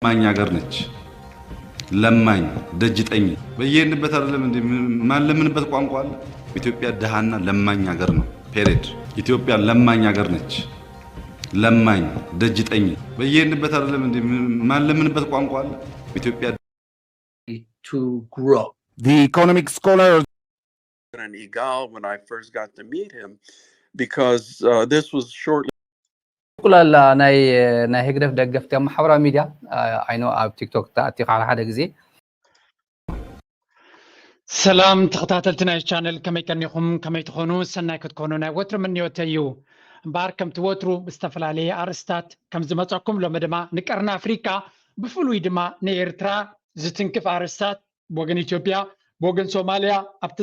ማኛ ሀገር ነች። ለማኝ ደጅጠኝ በየንበት አይደለም እንዴ ማለምንበት ቋንቋ አለ። ኢትዮጵያ ደሃና ለማኝ ሀገር ነው። ፔሬድ ኢትዮጵያ ለማኝ ሀገር ነች። ለማኝ ደጅጠኝ በየንበት አይደለም እንዴ ማለምንበት ቋንቋ አለ። ኢትዮጵያ to grow. The economic scholar and Igal when I first got to meet him because this was shortly كلها ናይ هجرف دغفت محاورا ميديا I know على تيك توك تاعتي على حدا غزي سلام تخطاتلتنا الشانل كما يكنيكم كما تكونوا سناي كتكونوا ناي وتر من يوتيو مباركم توترو باستفلالي ارستات كم زمصكم لو مدما نقرنا افريكا بفلوي دما نيرترا زتنكف ارستات بوغن ኢትዮጵያ بوغن ሶማሊያ ኣብቲ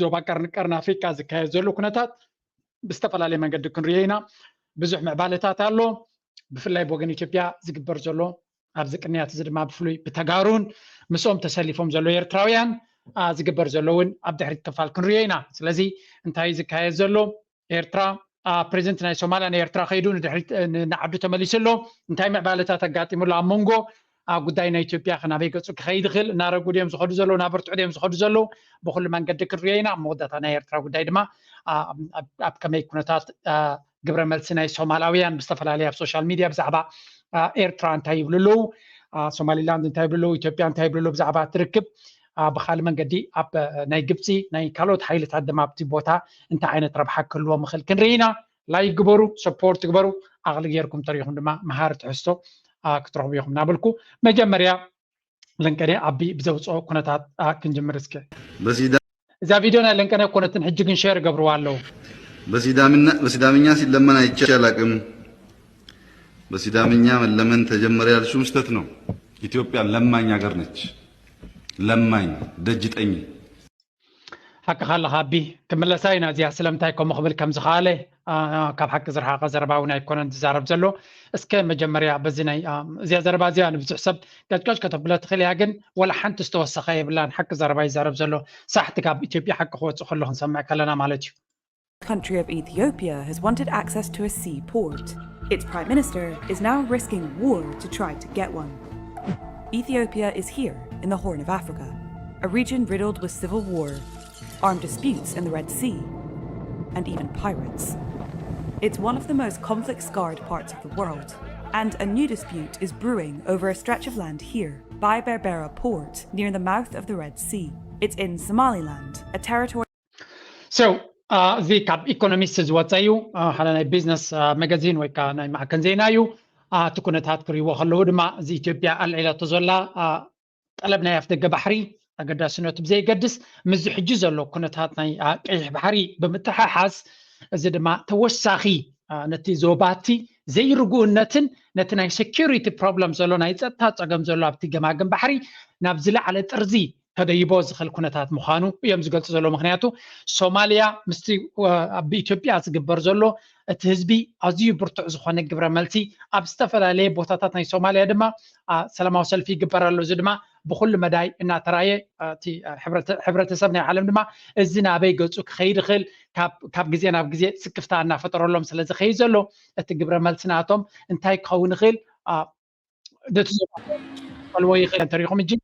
ዞባ ቀርና አፍሪካ ዝካየድ ዘሎ ኩነታት باستفلالي መንገዲ ክንሪና ብዙሕ ምዕባለታት ኣሎ ብፍላይ بوغن ኢትዮጵያ ዝግበር ዘሎ ኣብ ዝቅንያት ዝድማ ብፍሉይ ብተጋሩን ምስኦም ተሰሊፎም ዘሎ ኤርትራውያን ዝግበር ዘለውን ኣብ ድሕሪት ክፋል ክንሪና ስለዚ እንታይ ዝካየድ ዘሎ ኤርትራ ፕሬዝደንት ናይ ሶማሊያ ናይ ኤርትራ ከይዱ ንድሕሪት ንዓዱ ተመሊስሎ እንታይ ምዕባለታት ኣጋጢሙሉ ኣብ መንጎ ጉዳይ ናይ ኢትዮጵያ ከናበይ ገጹ ክኸይድ ይኽእል እናረጉ ድዮም ዝኸዱ ዘሎ ናበርትዑ ድዮም ዝኸዱ ዘሎ ብኩሉ መንገዲ ክንሪና መወዳእታ ናይ ኤርትራ ጉዳይ ድማ ኣብ ከመይ ኩነታት ግብረ መልሲ ናይ ሶማላውያን ብዝተፈላለየ ኣብ ሶሻል ሚድያ ብዛዕባ ኤርትራ እንታይ ይብልሉ ሶማሊላንድ እንታይ ይብልሉ ኢትዮጵያ እንታይ ይብልሉ ብዛዕባ ትርክብ بخال منقدي اب ناي قبسي ناي كالوت حيلة هذا ما بتي بوتا انت عينة ربح كل ومخل كنرينا لا يقبروا سبورت يقبروا اغلى غيركم طريقهم دما مهارة حسو كتروحوا بيهم نابلكو مجمريا لنكني ابي بزوصو كنتات كنجمر اسكي اذا فيديونا لنكني كنت نحجك نشير قبروا والو بسيدامنيا سيلمن አይቻላቅም በሲዳምኛ ለምን ተጀመረ ያልሽው ምስተት ነው። ኢትዮጵያ ለማኝ ሀገር ነች። لماين دجتني حق خالها هابي كمل ساينا زي سلامتايكم مخبل كم زخاله كاب حق زرحا قزرباونا يكون انتزارب زلو اسكي مجمريا بزناي زي زربا زي انا بتحسب كاش كتب لا تخليها جن ولا حنت استوسخاي بلان حق زربا يزرب زلو صحتك اثيوبيا حق خوت خلوه نسمع كلنا مالتي. The country of Ethiopia has wanted access to a seaport. Its prime minister is now risking war to try to get one. Ethiopia is here in the Horn of Africa, a region riddled with civil war, armed disputes in the Red Sea, and even pirates. It's one of the most conflict-scarred parts of the world, and a new dispute is brewing over a stretch of land here by Berbera Port near the mouth of the Red Sea. It's in Somaliland, a territory... So, the economists is what you had a business magazine where I can say now تكون تذكري وخلوا دما زي إثيوبيا العيلة تزولا طلبنا يفتق بحري أقدر سنوات بزي قدس مزح جزء لو كنت هاتني قيح بحري بمتحا حاس زي ما توساخي نتي زوباتي زي رجوع نتنا security problems زلو نايزات تاقم زلو ابتي جماعم بحري نابزلا على ترزي هذا يبوز خل كنتات مخانو يمز قلت زلو مخنياتو سوماليا مستي بإثيوبيا تقبر زلو تهزبي أزيو برتع زخانة قبر ملتي أبستفل عليه بوتاتات ناي سوماليا دما سلام وسلفي قبر اللو زدما بكل مداي إنها تراي تي حبرة سبني عالم دما الزنا بي قلتوك خير خل كاب جزينا بجزي سكفتانا فطر لهم سلازي خير زلو تقبر ملتناتهم انتاي كون خل دتزو والوي خل تاريخهم الجن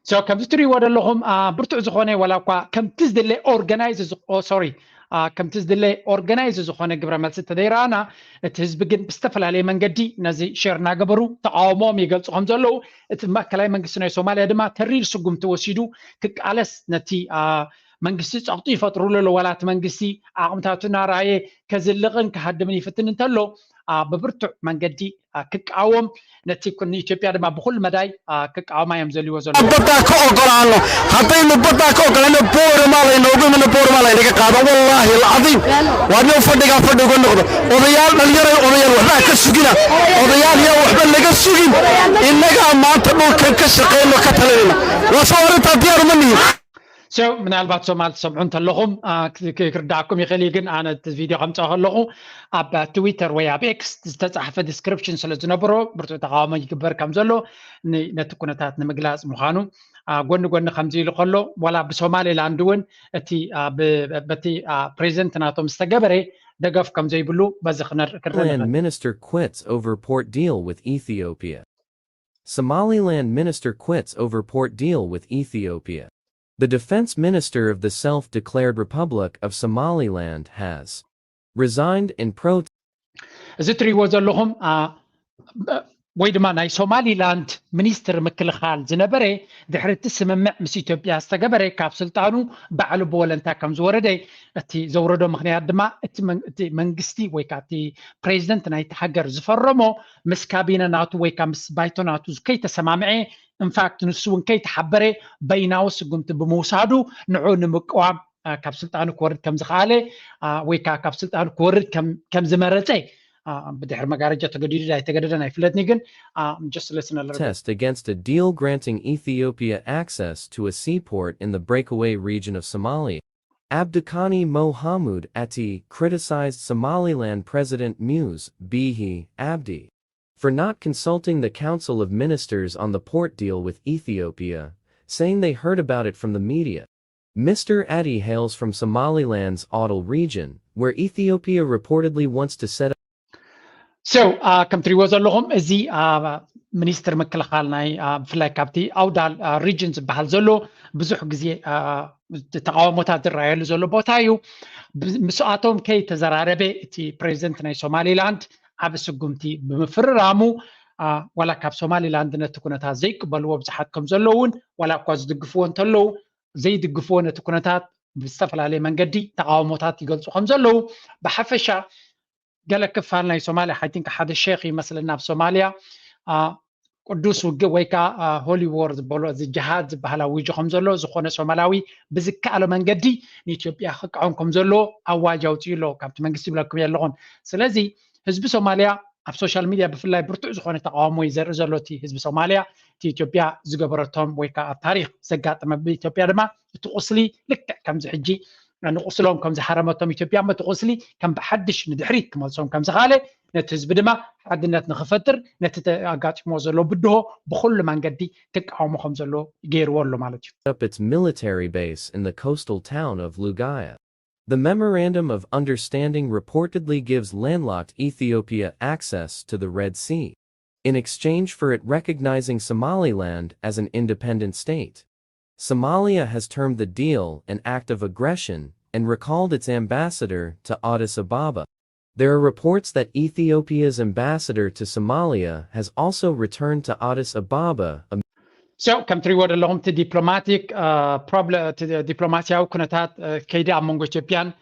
So كم تستري ولا لهم برتع زخانة ولا كم تزدلي organize كم تزدلي organize زخانة قبل ما تستديرانا تهزبجن بستفل عليه من قدي نزي شيرنا قبرو تعاومهم يقول صهم زلوا تما كلام من قصنا سوماليا دما ترير سقم توسيدو كالس نتي منقسي تعطي فترة له ولا تمنقسي عمتاتنا رأي كزلقن كهد من يفتن انتلو ببرتع من قدي كعوم نتي كن إثيوبيا دما بكل مداي كعوم يمزلي وزلو بدأ كأقرانه حتى إنه بدأ كأقرانه بور ماله نوبي من بور ماله لك قادم والله العظيم وأنا أفدق كنقطة وريال مليار وريال ولا كسجنا وريال يا وحبل لك السجن إنك ما تبغى كسقين وكتلنا وصورت ديار مني So من البعض سمعت سمعون تلهم كرداكم يخليكن أنا الفيديو قمت أخلقه أب تويتر ويا بإكس تستعرف في description سلزنا برو برتو تقاوم يكبر كم زلو نتكون تات نمجلاس مخانو ጎን ከምዚ ኢሉ ከሎ ወላ ብሶማሌላንድ እውን እቲ በቲ ፕሬዚደንት ናቶም ዝተገበረ ደገፍ ከም ዘይብሉ በዚ Somaliland minister quits over port deal with Ethiopia. Somaliland minister quits over port deal with Ethiopia. The defense minister of the self-declared Republic of Somaliland has resigned in protest. እዚ ትሪእዎ ዘለኹም ወይ ድማ ናይ ሶማሊላንድ ሚኒስትር ምክልኻል ዝነበረ ድሕሪ እቲ ስምምዕ ምስ ኢትዮጵያ ዝተገበረ ካብ ስልጣኑ ባዕሉ ብወለንታ ከም ዝወረደ እቲ ዘውረዶ ምክንያት ድማ እቲ መንግስቲ ወይ ከዓ እቲ ፕሬዚደንት ናይቲ ሃገር ዝፈረሞ ምስ ካቢነ ናቱ ወይ ከዓ ምስ ባይቶ ናቱ ከይተሰማምዐ ኢንፋክት ንሱ እውን ከይተሓበረ በይናዊ ስጉምቲ ብምውሳዱ ንዑ ንምቅዋም ካብ ስልጣኑ ክወርድ ከም ዝኽኣለ ወይ ከዓ ካብ ስልጣኑ ክወርድ ከም ዝመረፀ بدحر مقارجة تقدير لا يتقدر أنا فلتني جن just listen a little test against a deal granting Ethiopia access to a seaport in the breakaway region of Somalia. Abdikhani Mohamud Ati criticized Somaliland President Muse Bihi Abdi for not consulting the Council of Ministers on the port deal with Ethiopia, saying they heard about it from the media. Mr. Ati hails from Somaliland's Adal region, where Ethiopia reportedly wants to set up. So كم تريوا زلهم زي منيستر مكلخال ناي فلاي كابتي أو دال regions بحال زلو بزح جزء تقاومات الرأي زلو بوتايو مسؤاتهم كي تزراربه تي president ناي سوماليلاند عبس قمتي بمفررامو ولا كاب سوماليلاند نتكونتها زي قبلوا بزحاتكم زلوون ولا قاز دقفون تلو زي دقفون نتكونتها بستفل عليه منقدي تقاومات يقلصوا خمزلو بحفشة قال لك كفالنا سوماليا حيتين حد الشيخي مثلا في سوماليا قدوس ويكا هولي وورد بولو زي جهاد بحالا ويجو خمزلو زخونة سومالاوي بزكا على منقدي نيتيوبيا خقعون كمزلو أواجه وتيلو كابت منقسي بلاكم يلغون سلازي حزب سوماليا في السوشيال ميديا بفلاي برتو زخونة تقاومو يزر زلو تي حزب سوماليا تي إثيوبيا زقبرتهم ويكا التاريخ زقات ما بإثيوبيا دما تقصلي لك كم زحجي نقصلهم كم زحرمتهم إثيوبيا ما تقصلي كم بحدش ندحريت كم صوم كم زغالة نتحزب دما حدنا نخفتر نتأجات موزلو بده بخل من قدي تكعو مخمزلو غير ولو مالتي. Up its military base in the coastal town of Lugaya. The Memorandum of Understanding reportedly gives landlocked Ethiopia access to the Red Sea, in exchange for it recognizing Somaliland as an independent state. Somalia has termed the deal an act of aggression and recalled its ambassador to Addis Ababa. There are reports that Ethiopia's ambassador to Somalia has also returned to Addis Ababa. So, كم تريود لهم diplomatic problem diplomatia وكنتات كيدا among Ethiopian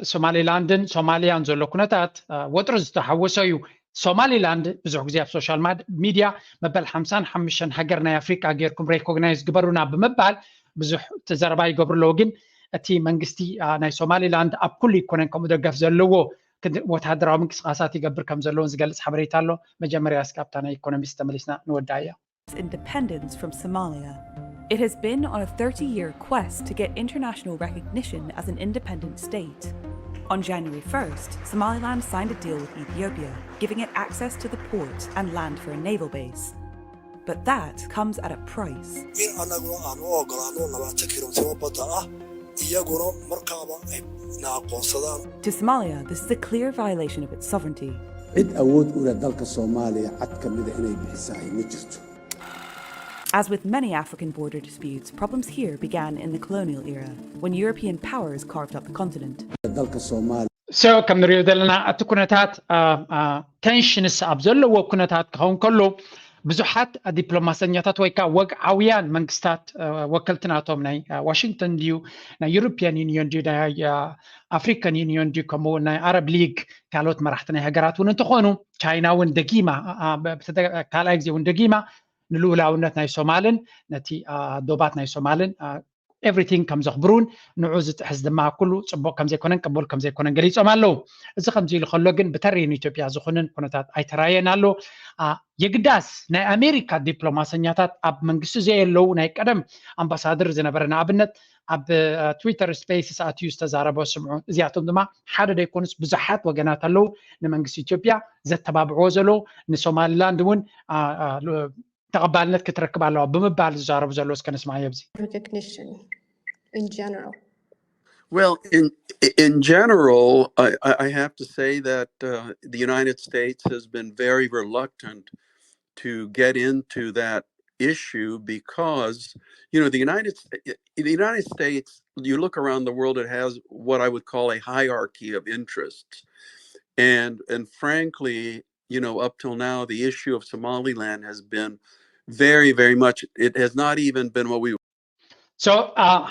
Somaliland Somalia نزلوا كنتات وترز تحوسوا Somaliland بزح جزء في social media مبال 55 هجرنا أفريقيا غيركم recognize قبرونا بمبال بزح تزرباي قبر لوجن أتي منجستي ناي Somaliland أب كل يكونن كم درجة في زلوا كده وتهدروا من قصاتي قبر كم زلون زجلس حبريتالو مجمري أسكابتنا economist مليسنا نودايا. Independence from Somalia. It has been on a 30-year quest to get international recognition as an independent state. On January 1st, Somaliland signed a deal with Ethiopia, giving it access to the port and land for a naval base. But that comes at a price. To Somalia, this is a clear violation of its sovereignty. As with many African border disputes, problems here began in the colonial era, when European powers carved up the continent. So, كم نريد لنا التكونات tensions أبزلوا وكونات كهون كله بزحات دبلوماسيات ويكا وقعويان منقستات وكلتناتهم ناي واشنطن ديو ناي European Union ديو ناي African Union ديو كمو ناي Arab League كالوت مرحتنا هجرات وننتخونو China وندقيمة كالايكزي وندقيمة نلولاونات ناي سومالن نتي دوبات ناي سومالن everything كم زخبرون نعوز تحز مع كله صبوا كم زي كونن قبول كم زي كونن قريص أمالو إذا كم زي الخلوجن بترين إثيوبيا زخونن كونتات أي تراين علو يقداس نا أمريكا دبلوماسيات أب منقص زي اللو نا كدم أمباسادر زنبرنا أبنت أب تويتر سبيسز أتيوس تزاربوا سمعوا زياتهم دما حدا ده يكونس بزحات وجنات اللو نمنقص إثيوبيا زت تباب عوزلو نسوماليلاند ون ተቀባልነት ክትረክብ ኣለዋ ብምባል ዝዛረቡ ዘሎ እስከ ነስማ የብዚ recognition in general? Well, in general, I have to say that the United States has been very reluctant to get into that issue because, you know, the United States, you look around the world, it has what I would call a hierarchy of interests. And frankly, you know, up till now, the issue of Somaliland has been very, very much, it has not even been what we So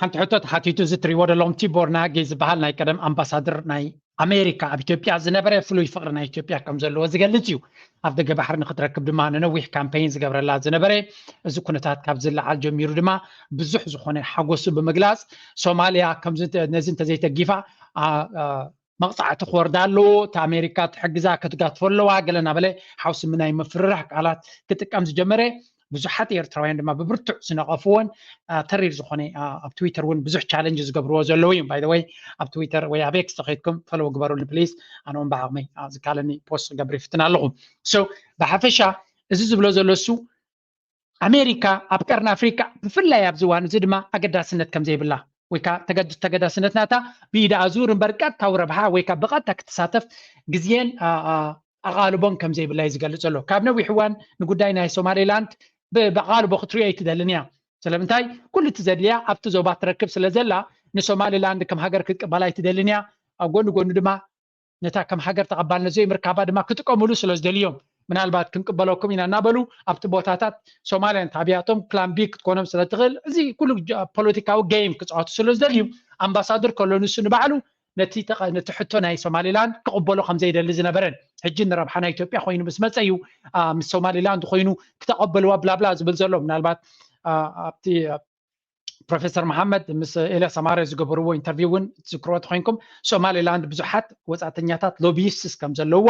ሓንቲ ሕቶት ሓቲቱ ዝትሪእዎ ደሎም ቲቦር ናጌ ዝበሃል ናይ ቀደም ኣምባሳደር ናይ ኣሜሪካ ኣብ ኢትዮጵያ ዝነበረ ፍሉይ ፍቅሪ ናይ ኢትዮጵያ ከም ዘለዎ ዝገልጽ እዩ ኣብ ደገ ባሕሪ ንክትረክብ ድማ ነነዊሕ ካምፔይን ዝገብረላ ዝነበረ እዚ ኩነታት ካብ ዝለዓል ጀሚሩ ድማ ብዙሕ ዝኾነ ሓጎሱ ብምግላጽ ሶማልያ ከምዚ ነዚ እንተዘይተጊፋ መቕፃዕቲ ክወርዳ ኣለዎ እቲ ኣሜሪካ ትሕግዛ ክትጋትፎ ኣለዋ ገለ እናበለ ሓውሲ ምናይ ምፍርራሕ ቃላት ክጥቀም ዝጀመረ ብዙሓት ኤርትራውያን ድማ ብብርቱዕ ዝነቐፍዎን ተሪር ዝኾነ ኣብ ትዊተር እውን ብዙሕ ቻለንጅ ዝገብርዎ ዘለዉ እዩ ባይ ዘ ወይ ኣብ ትዊተር ወይ ኣብ ኤክስ ተኸይድኩም ፈለዎ ግበሩሉ ፕሊዝ ኣነ እውን ብዓቕመይ ዝካለኒ ፖስት ገብሪ ይፍትን ኣለኹ ሶ ብሓፈሻ እዚ ዝብሎ ዘሎ እሱ ኣሜሪካ ኣብ ቀርኒ ኣፍሪካ ብፍላይ ኣብዚ እዋን እዚ ድማ ኣገዳስነት ከም ዘይብላ ወይ ከዓ ተገዳስነት ናታ ብኢዳ ኣዙር እምበር ቀጥታዊ ረብሓ ወይ ከዓ ብቐጥታ ክትሳተፍ ግዜን ኣቓልቦን ከም ዘይብላ እዩ ዝገልጽ ዘሎ ካብ ነዊሕ እዋን ንጉዳይ ናይ ሶማሌላንድ ብቓልቦ ክትሪኦ ኣይትደልን እያ ስለምንታይ ኩሉ እቲ ዘድልያ ኣብቲ ዞባ ትረክብ ስለ ዘላ ንሶማሌላንድ ከም ሃገር ክትቅበላ ኣይትደልን እያ ኣብ ጎኑ ጎኑ ድማ ነታ ከም ሃገር ተቐባልነት ዘይምርካባ ድማ ክጥቀምሉ ስለ ዝደልዮም ምናልባት ክንቅበለኩም ኢና እናበሉ ኣብቲ ቦታታት ሶማልያን ታብያቶም ፕላን ቢ ክትኮኖም ስለ ትኽእል እዚ ኩሉ ፖለቲካዊ ጌም ክፃወቱ ስለ ዝደልዩ ኣምባሳደር ከሎ ንሱ ንባዕሉ ነቲ ሕቶ ናይ ሶማሌላንድ ክቕበሎ ከም ዘይደሊ ዝነበረን ሕጂ ንረብሓ ናይ ኢትዮጵያ ኮይኑ ምስ መፀ እዩ ምስ ሶማሌላንድ ኮይኑ ክተቐበልዋ ብላብላ ዝብል ዘሎ ምናልባት ኣብቲ ፕሮፌሰር መሓመድ ምስ ኤልያስ ኣማረ ዝገበርዎ ኢንተርቪው እውን ዝክርዎ ተኮይንኩም ሶማሌላንድ ብዙሓት ወፃእተኛታት ሎቢይስትስ ከም ዘለዋ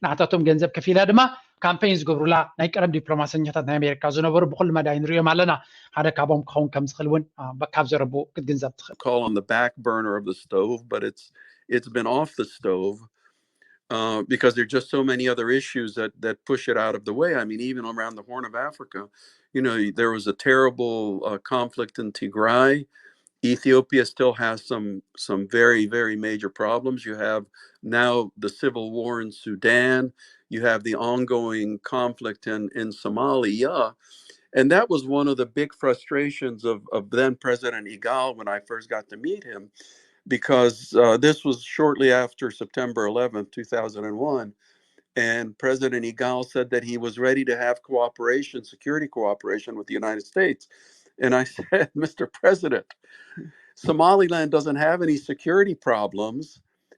ንዓታቶም ገንዘብ ከፊላ ድማ ካምፔይን ዝገብሩላ ናይ ቀደም ዲፕሎማሰኛታት ናይ ኣሜሪካ ዝነበሩ ብኩሉ መዳይ ንሪኦም ኣለና ሓደ ካብኦም ክኸውን ከም ዝኽእል እውን ካብ ዘረቡ ክትግንዘብ ትኽእል call on the back burner of the stove, but it's been off the stove because there are just so many other issues that push it out of the way. I mean, even around the Horn of Africa, you know, there was a terrible conflict in Tigray. Ethiopia still has some very, very major problems. You have now the civil war in Sudan. You have the ongoing conflict in Somalia. And that was one of the big frustrations of then President Igal when I first got to meet him, because this was shortly after September 11th, 2001. And President Igal said that he was ready to have cooperation, security cooperation with the United States. And I said, Mr. President, Somaliland doesn't have any security problems,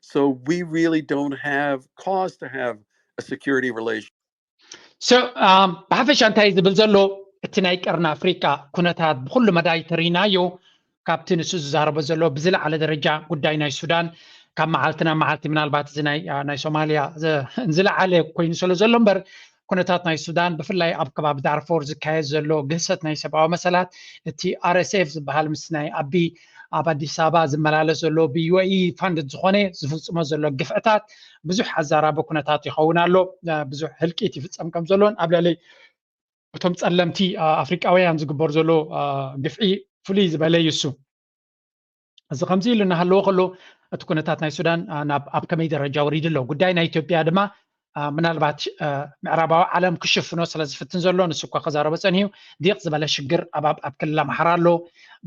so we really don't have cause to have a security relationship. So, ብሓፈሻ እንታይ ዝብል ዘሎ እቲ ናይ ቀርኒ ኣፍሪካ ኩነታት ብኩሉ መዳይ ተሪናዮ ካብቲ ንሱ ዝዛረቦ ዘሎ ብዝለዓለ ደረጃ ጉዳይ ናይ ሱዳን ካብ መዓልቲ ናብ መዓልቲ ምናልባት እዚ ናይ ሶማልያ ዝለዓለ ኮይኑ ስለ ዘሎ እምበር ኩነታት ናይ ሱዳን ብፍላይ ኣብ ከባቢ ዳርፎር ዝካየድ ዘሎ ግህሰት ናይ ሰብኣዊ መሰላት እቲ RSF ዝበሃል ምስ ናይ ኣቢ ኣብ ኣዲስ ኣበባ ዝመላለስ ዘሎ ብዩኤኢ ፋንድ ዝኾነ ዝፍፅሞ ዘሎ ግፍዕታት ብዙሕ ኣዛራቢ ኩነታት ይኸውን ኣሎ ብዙሕ ህልቂት ይፍፀም ከም ዘሎን ኣብ ልዕሊ እቶም ጸለምቲ ኣፍሪቃውያን ዝግበር ዘሎ ግፍዒ ፍሉይ ዝበለ እዩ እሱ እዚ ከምዚ ኢሉ እናሃለዎ ከሎ እቲ ኩነታት ናይ ሱዳን ኣብ ከመይ ደረጃ ወሪዱ ኣሎ ጉዳይ ናይ ኢትዮጵያ ድማ ምናልባት ምዕራባዊ ዓለም ክሽፍኖ ስለ ዝፍትን ዘሎ ንሱ እኳ ከዛረበ ፀኒሑ ዲቕ ዝበለ ሽግር ኣብ ክልል ኣምሓራ ኣሎ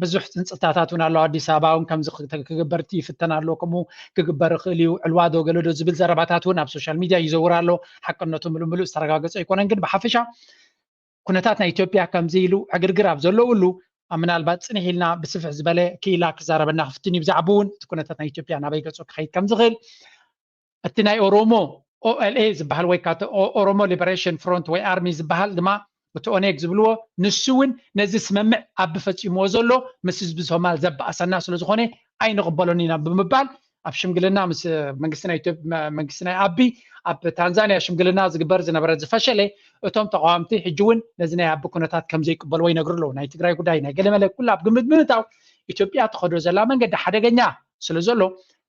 ብዙሕ ፅንፅታታት እውን ኣሎ ኣዲስ ኣበባ እውን ከምዚ ክግበርቲ ይፍተን ኣሎ ከምኡ ክግበር ይኽእል እዩ ዕልዋዶ ገለዶ ዝብል ዘረባታት እውን ኣብ ሶሻል ሚድያ ይዘውር ኣሎ ሓቅነቱ ምሉእ ዝተረጋገፀ ኣይኮነን ግን ብሓፈሻ ኩነታት ናይ ኢትዮጵያ ከምዚ ኢሉ ዕግርግር ኣብ ዘለውሉ ምናልባት ፅንሕ ኢልና ብስፍሕ ዝበለ ክኢላ ክዛረበና ክፍትን እዩ ብዛዕባ እውን እቲ ኩነታት ናይ ኢትዮጵያ ናበይ ገፁ ክኸይድ ከም ዝኽእል እቲ ናይ ኦሮሞ OLA ዝበሃል ወይ ከዓ ኦሮሞ ሊበሬሽን ፍሮንት ወይ ኣርሚ ዝበሃል ድማ እቲ ኦኔግ ዝብልዎ ንሱ እውን ነዚ ስምምዕ ኣብ ፈፂምዎ ዘሎ ምስ ህዝቢ ሶማል ዘበኣሰና ስለ ዝኾነ ኣይንቕበሎን ኢና ብምባል ኣብ ሽምግልና ምስ መንግስቲ ናይ ኣቢ ኣብ ታንዛንያ ሽምግልና ዝግበር ዝነበረ ዝፈሸለ እቶም ተቃዋምቲ ሕጂ እውን ነዚ ናይ ኣቢ ኩነታት ከም ዘይቅበልዎ ይነግሩ ኣለዉ ናይ ትግራይ ጉዳይ ናይ ገለመለ ኩሉ ኣብ ግምት ብምእታው ኢትዮጵያ ትኸዶ ዘላ መንገዲ ሓደገኛ ስለ ዘሎ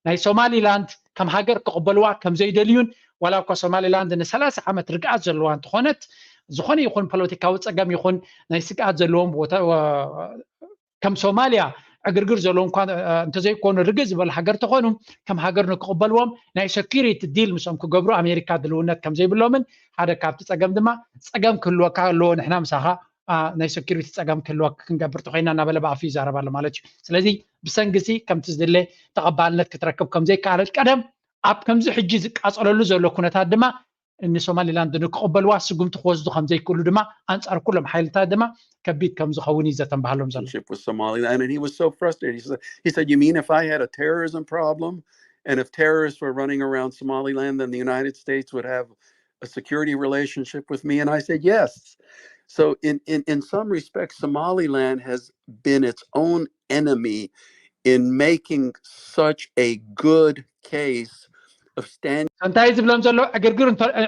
ናይ ሶማሊላንድ ከም ሃገር ክቕበልዋ ከም ዘይደልዩን ዋላ እኳ ሶማሊላንድ ን30 ዓመት ርግኣት ዘለዋ እንትኾነት ዝኾነ ይኹን ፖለቲካዊ ፀገም ይኹን ናይ ስግኣት ዘለዎም ቦታ ከም ሶማልያ ዕግርግር ዘለዎም እንኳን እንተዘይኮኑ ርግእ ዝበለ ሃገር ተኾኑ ከም ሃገር ንክቕበልዎም ናይ ሴኪሪቲ ዲል ምስኦም ክገብሩ ኣሜሪካ ድልውነት ከም ዘይብሎምን ሓደ ካብቲ ፀገም ድማ ፀገም ክህልወካ ኣለዎ ንሕና ምሳኻ ናይ ሴኪሪቲ ፀገም ክህልወካ ክንገብር ተኾይና እናበለ ብኣፍ ይዛረብ ኣሎ ማለት እዩ ስለዚ ብሰንጊ ከምቲ ዝድለ ተቐባልነት ክትረክብ ከም ዘይከኣለ ቀደም ኣብ ከምዚ ሕጂ ዝቃፀለሉ ዘሎ ኩነታት ድማ ንሶማሊላንድ ንክቕበልዋ ስጉምቲ ክወስዱ ከም ዘይክእሉ ድማ ኣንጻር ኩሎም ሓይልታት ድማ ከቢድ ከም ዝኸውን እዩ ዘተንባሃሎም ዘሎ with Somaliland, and he was so frustrated. He said, "You mean if I had a terrorism problem, and if terrorists were running around Somaliland, then the United States would have a security relationship with me?" And I said, "Yes." So in some respects, Somaliland has been its own enemy in making such a good case of standing. እንታይ ዝብሎም ዘሎ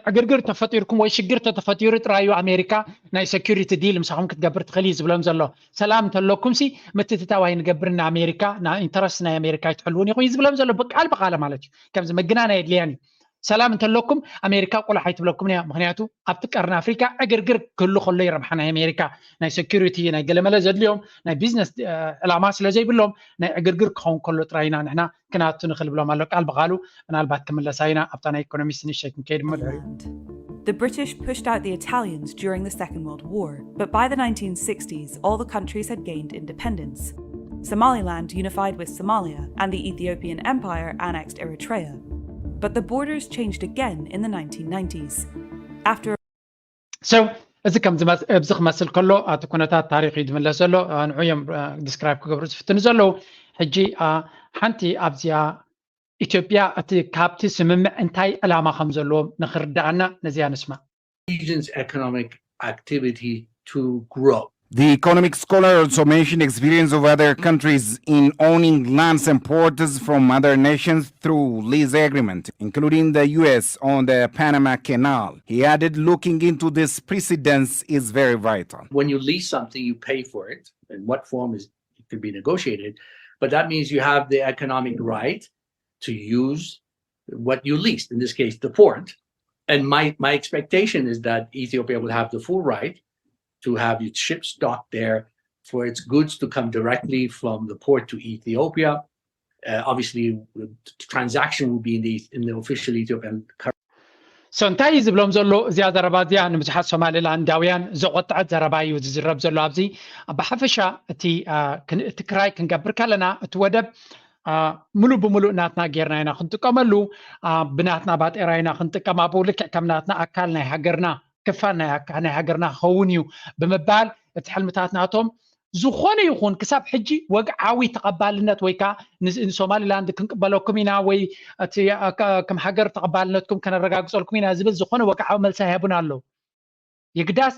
ዕግርግር ተፈጢርኩም ወይ ሽግር ተፈጢሩ ጥራዩ ኣሜሪካ ናይ ሴኪሪቲ ዲል ምሳኹም ክትገብር ትኽእል እዩ ዝብሎም ዘሎ ሰላም እንተለኩም ሲ ምትትታዋይ ንገብር ንኣሜሪካ ኢንተረስት ናይ ኣሜሪካ ይትሕልውን ይኹን ዝብሎም ዘሎ ብቃል ብቃለ ማለት እዩ ከምዚ መግናና የድልያን እዩ ሰላም እንተለኩም ኣሜሪካ ቆልዓ ኣይትብለኩም እያ ምክንያቱ ኣብቲ ቀርኒ ኣፍሪካ ዕግርግር ክህሉ ከሎ ይረብሓ ናይ ኣሜሪካ ናይ ሴኪሪቲ ናይ ገለመለ ዘድልዮም ናይ ቢዝነስ ዕላማ ስለ ዘይብሎም ናይ ዕግርግር ክኸውን ከሎ ጥራይና ንሕና ክናቱ ንኽእል ብሎም ኣሎ ቃል ብቃሉ ምናልባት ክምለሳ ኢና ኣብታ ናይ ኢኮኖሚስት ንሸይ ክንከይድ ምድሕሪኡ The British pushed out the Italians during the Second World War, but by the 1960s, all the countries had gained independence. Somaliland unified with Somalia, and the Ethiopian Empire annexed Eritrea. But the borders changed again in the 1990s. After እዚ ከም እዚ ክመስል ከሎ እቲ ኩነታት ታሪክ እዩ ዝምለስ ዘሎ ንዑ እዮም ዲስክራይብ ክገብሩ ዝፍትኑ ዘለዉ ሕጂ ሓንቲ ኣብዚኣ ኢትዮጵያ እቲ ካብቲ ስምምዕ እንታይ ዕላማ ከም ዘለዎም ንኽርዳእና ነዚያ ንስማ region's economic activity to grow. The economic scholar also mentioned experience of other countries in owning lands and ports from other nations through lease agreement, including the US on the Panama Canal. He added looking into this precedence is very vital. When you lease something, you pay for it. In what form it could be negotiated, but that means you have the economic right to use what you leased, in this case, the port. And my expectation is that Ethiopia will have the full right to have its ships docked there for its goods to come directly from the port to Ethiopia. Obviously, the transaction will be in the official Ethiopian currency. So እንታይ ዝብሎም ዘሎ እዚኣ ዘረባ እዚኣ ንብዙሓት ሶማሊላንዳውያን ዘቆጥዐት ዘረባ እዩ ዝዝረብ ዘሎ ኣብዚ ብሓፈሻ እቲ ክራይ ክንገብር ከለና እቲ ወደብ ሙሉ ብምሉእ ናትና ጌርና ኢና ክንጥቀመሉ ብናትና ባጤራ ኢና ክንጥቀም ኣብኡ ልክዕ ከም ናትና ኣካል ናይ ሃገርና ክፋል ናይ ሃገርና ክኸውን እዩ ብምባል እቲ ሕልምታት ናቶም ዝኾነ ይኹን ክሳብ ሕጂ ወግዓዊ ተቐባልነት ወይ ከዓ ንሶማሊላንድ ክንቅበለኩም ኢና ወይ እቲ ከም ሃገር ተቐባልነትኩም ከነረጋግፀልኩም ኢና ዝብል ዝኾነ ወግዓዊ መልሲ ይሃቡና ኣለዉ የግዳስ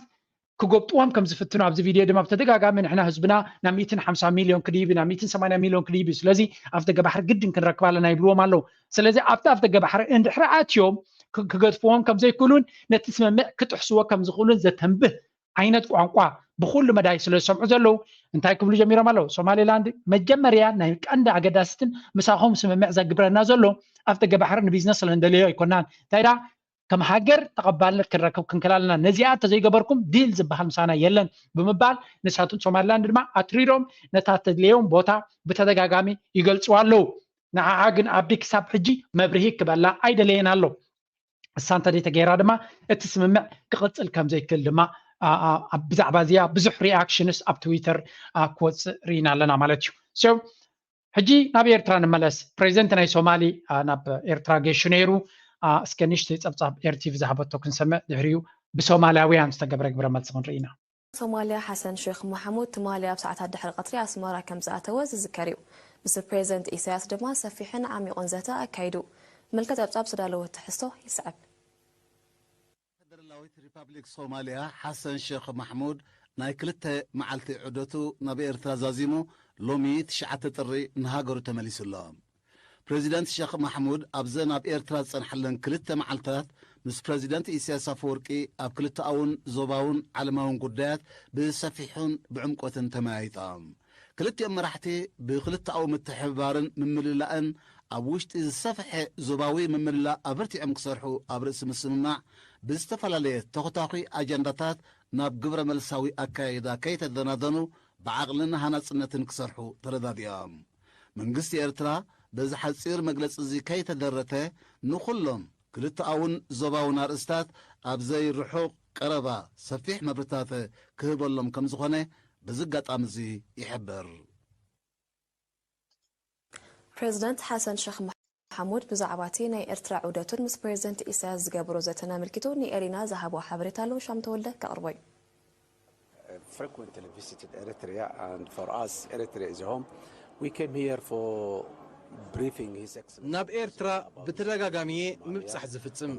ክጎብጥዎም ከም ዝፍትኑ ኣብዚ ቪድዮ ድማ ብተደጋጋሚ ንሕና ህዝብና ናብ 150 ሚልዮን ክድይብ ናብ 180 ሚልዮን ክድይብ ስለዚ ኣብቲ ገባሕሪ ግድን ክንረክብ ኣለና ይብልዎም ኣለዉ ስለዚ ኣብቲ ገባሕሪ እንድሕሪ ኣትዮም ክገድፍዎም ከም ዘይክእሉን ነቲ ስምምዕ ክጥሕስዎ ከም ዝኽእሉን ዘተንብህ ዓይነት ቋንቋ ብኩሉ መዳይ ስለ ዝሰምዑ ዘለዉ እንታይ ክብሉ ጀሚሮም ኣለዉ ሶማሊላንድ መጀመርያ ናይ ቀንዲ ኣገዳስትን ምሳኹም ስምምዕ ዘግብረና ዘሎ ኣብቲ ገባሕሪ ንቢዝነስ ስለንደልዮ ኣይኮናን እንታይ ዳ ከም ሃገር ተቐባልነት ክንረክብ ክንከላለና ነዚኣ እንተዘይገበርኩም ዲል ዝበሃል ምሳና የለን ብምባል ንሳቱን ሶማሊላንድ ድማ ኣትሪዶም ነታ ተድልዮም ቦታ ብተደጋጋሚ ይገልፅዋ ኣለዉ ንዓዓ ግን ኣቢ ክሳብ ሕጂ መብርሂ ክበላ ኣይደለየን ኣሎ እሳ እንተደይተገይራ ድማ እቲ ስምምዕ ክቕፅል ከም ዘይክእል ድማ ብዛዕባ እዚኣ ብዙሕ ሪኣክሽንስ ኣብ ትዊተር ክወፅእ ርኢና ኣለና ማለት እዩ ሶ ሕጂ ናብ ኤርትራ ንመለስ ፕሬዚደንት ናይ ሶማሊ ናብ ኤርትራ ጌሹ ነይሩ እስከ ንእሽተይ ፀብፃብ ኤርቲቪ ዝሃበቶ ክንሰምዕ ድሕሪኡ ብሶማልያውያን ዝተገብረ ግብረ መልሲ ክንርኢ ኢና ሶማልያ ሓሰን ሼክ መሓሙድ ትማሊ ኣብ ሰዓታት ድሕሪ ቀትሪ ኣስመራ ከም ዝኣተወ ዝዝከር እዩ ምስ ፕሬዚደንት ኢሳያስ ድማ ሰፊሕን ዓሚቑን ዘተ ኣካይዱ መልከት ፀብፃብ ዝዳለወ ትሕዝቶ ይስዕብ ፌደራላዊት ሪፐብሊክ ሶማልያ ሓሰን ሼክ መሓሙድ ናይ ክልተ መዓልቲ ዑደቱ ናብ ኤርትራ ዛዚሙ ሎሚ 9 ጥሪ ንሃገሩ ተመሊሱ ኣሎ ፕሬዚደንት ሼክ መሓሙድ ኣብዘን ኣብ ኤርትራ ዝጸንሐለን ክልተ መዓልትታት ምስ ፕሬዚደንት ኢሳያስ ኣፈወርቂ ኣብ ክልተኣውን ዞባውን ዓለማውን ጉዳያት ብሰፊሑን ብዕምቆትን ተመያይጦም ክልቲኦም መራሕቲ ብክልተኣዊ ምትሕብባርን ምምልላእን ኣብ ውሽጢ ዝሰፍሐ ዞባዊ ምምላእ ኣበርቲዖም ክሰርሑ ኣብ ርእሲ ምስምማዕ ብዝተፈላለየ ተኸታኺ ኣጀንዳታት ናብ ግብረ መልሳዊ ኣካይዳ ከይተደናደኑ ብዓቕልን ሃናጽነትን ክሰርሑ ተረዳዲኦም መንግስቲ ኤርትራ በዚ ሓፂር መግለፂ እዚ ከይተደረተ ንኹሎም ክልተኣውን ዞባውን ኣርእስታት ኣብ ዘይርሑቕ ቀረባ ሰፊሕ መብርታት ክህበሎም ከም ዝኾነ በዚ ኣጋጣሚ እዚ ይሕብር ፕሬዚደንት ሓሰን ሼክ መሓሙድ ብዛዕባ እቲ ናይ ኤርትራ ዑደቱን ምስ ፕሬዚደንት ኢሳያስ ዝገብሮ ዘተና ምልክቱ ንኤሪና ዝሃቦ ሓበሬታ ኣለዎ ሻም ተወልደ ከቕርቦ እዩ frequently visited Eritrea and for us Eritrea is home we came here for briefing his excellency ናብ ኤርትራ ብተደጋጋሚዬ ምብጻሕ ዝፍጽም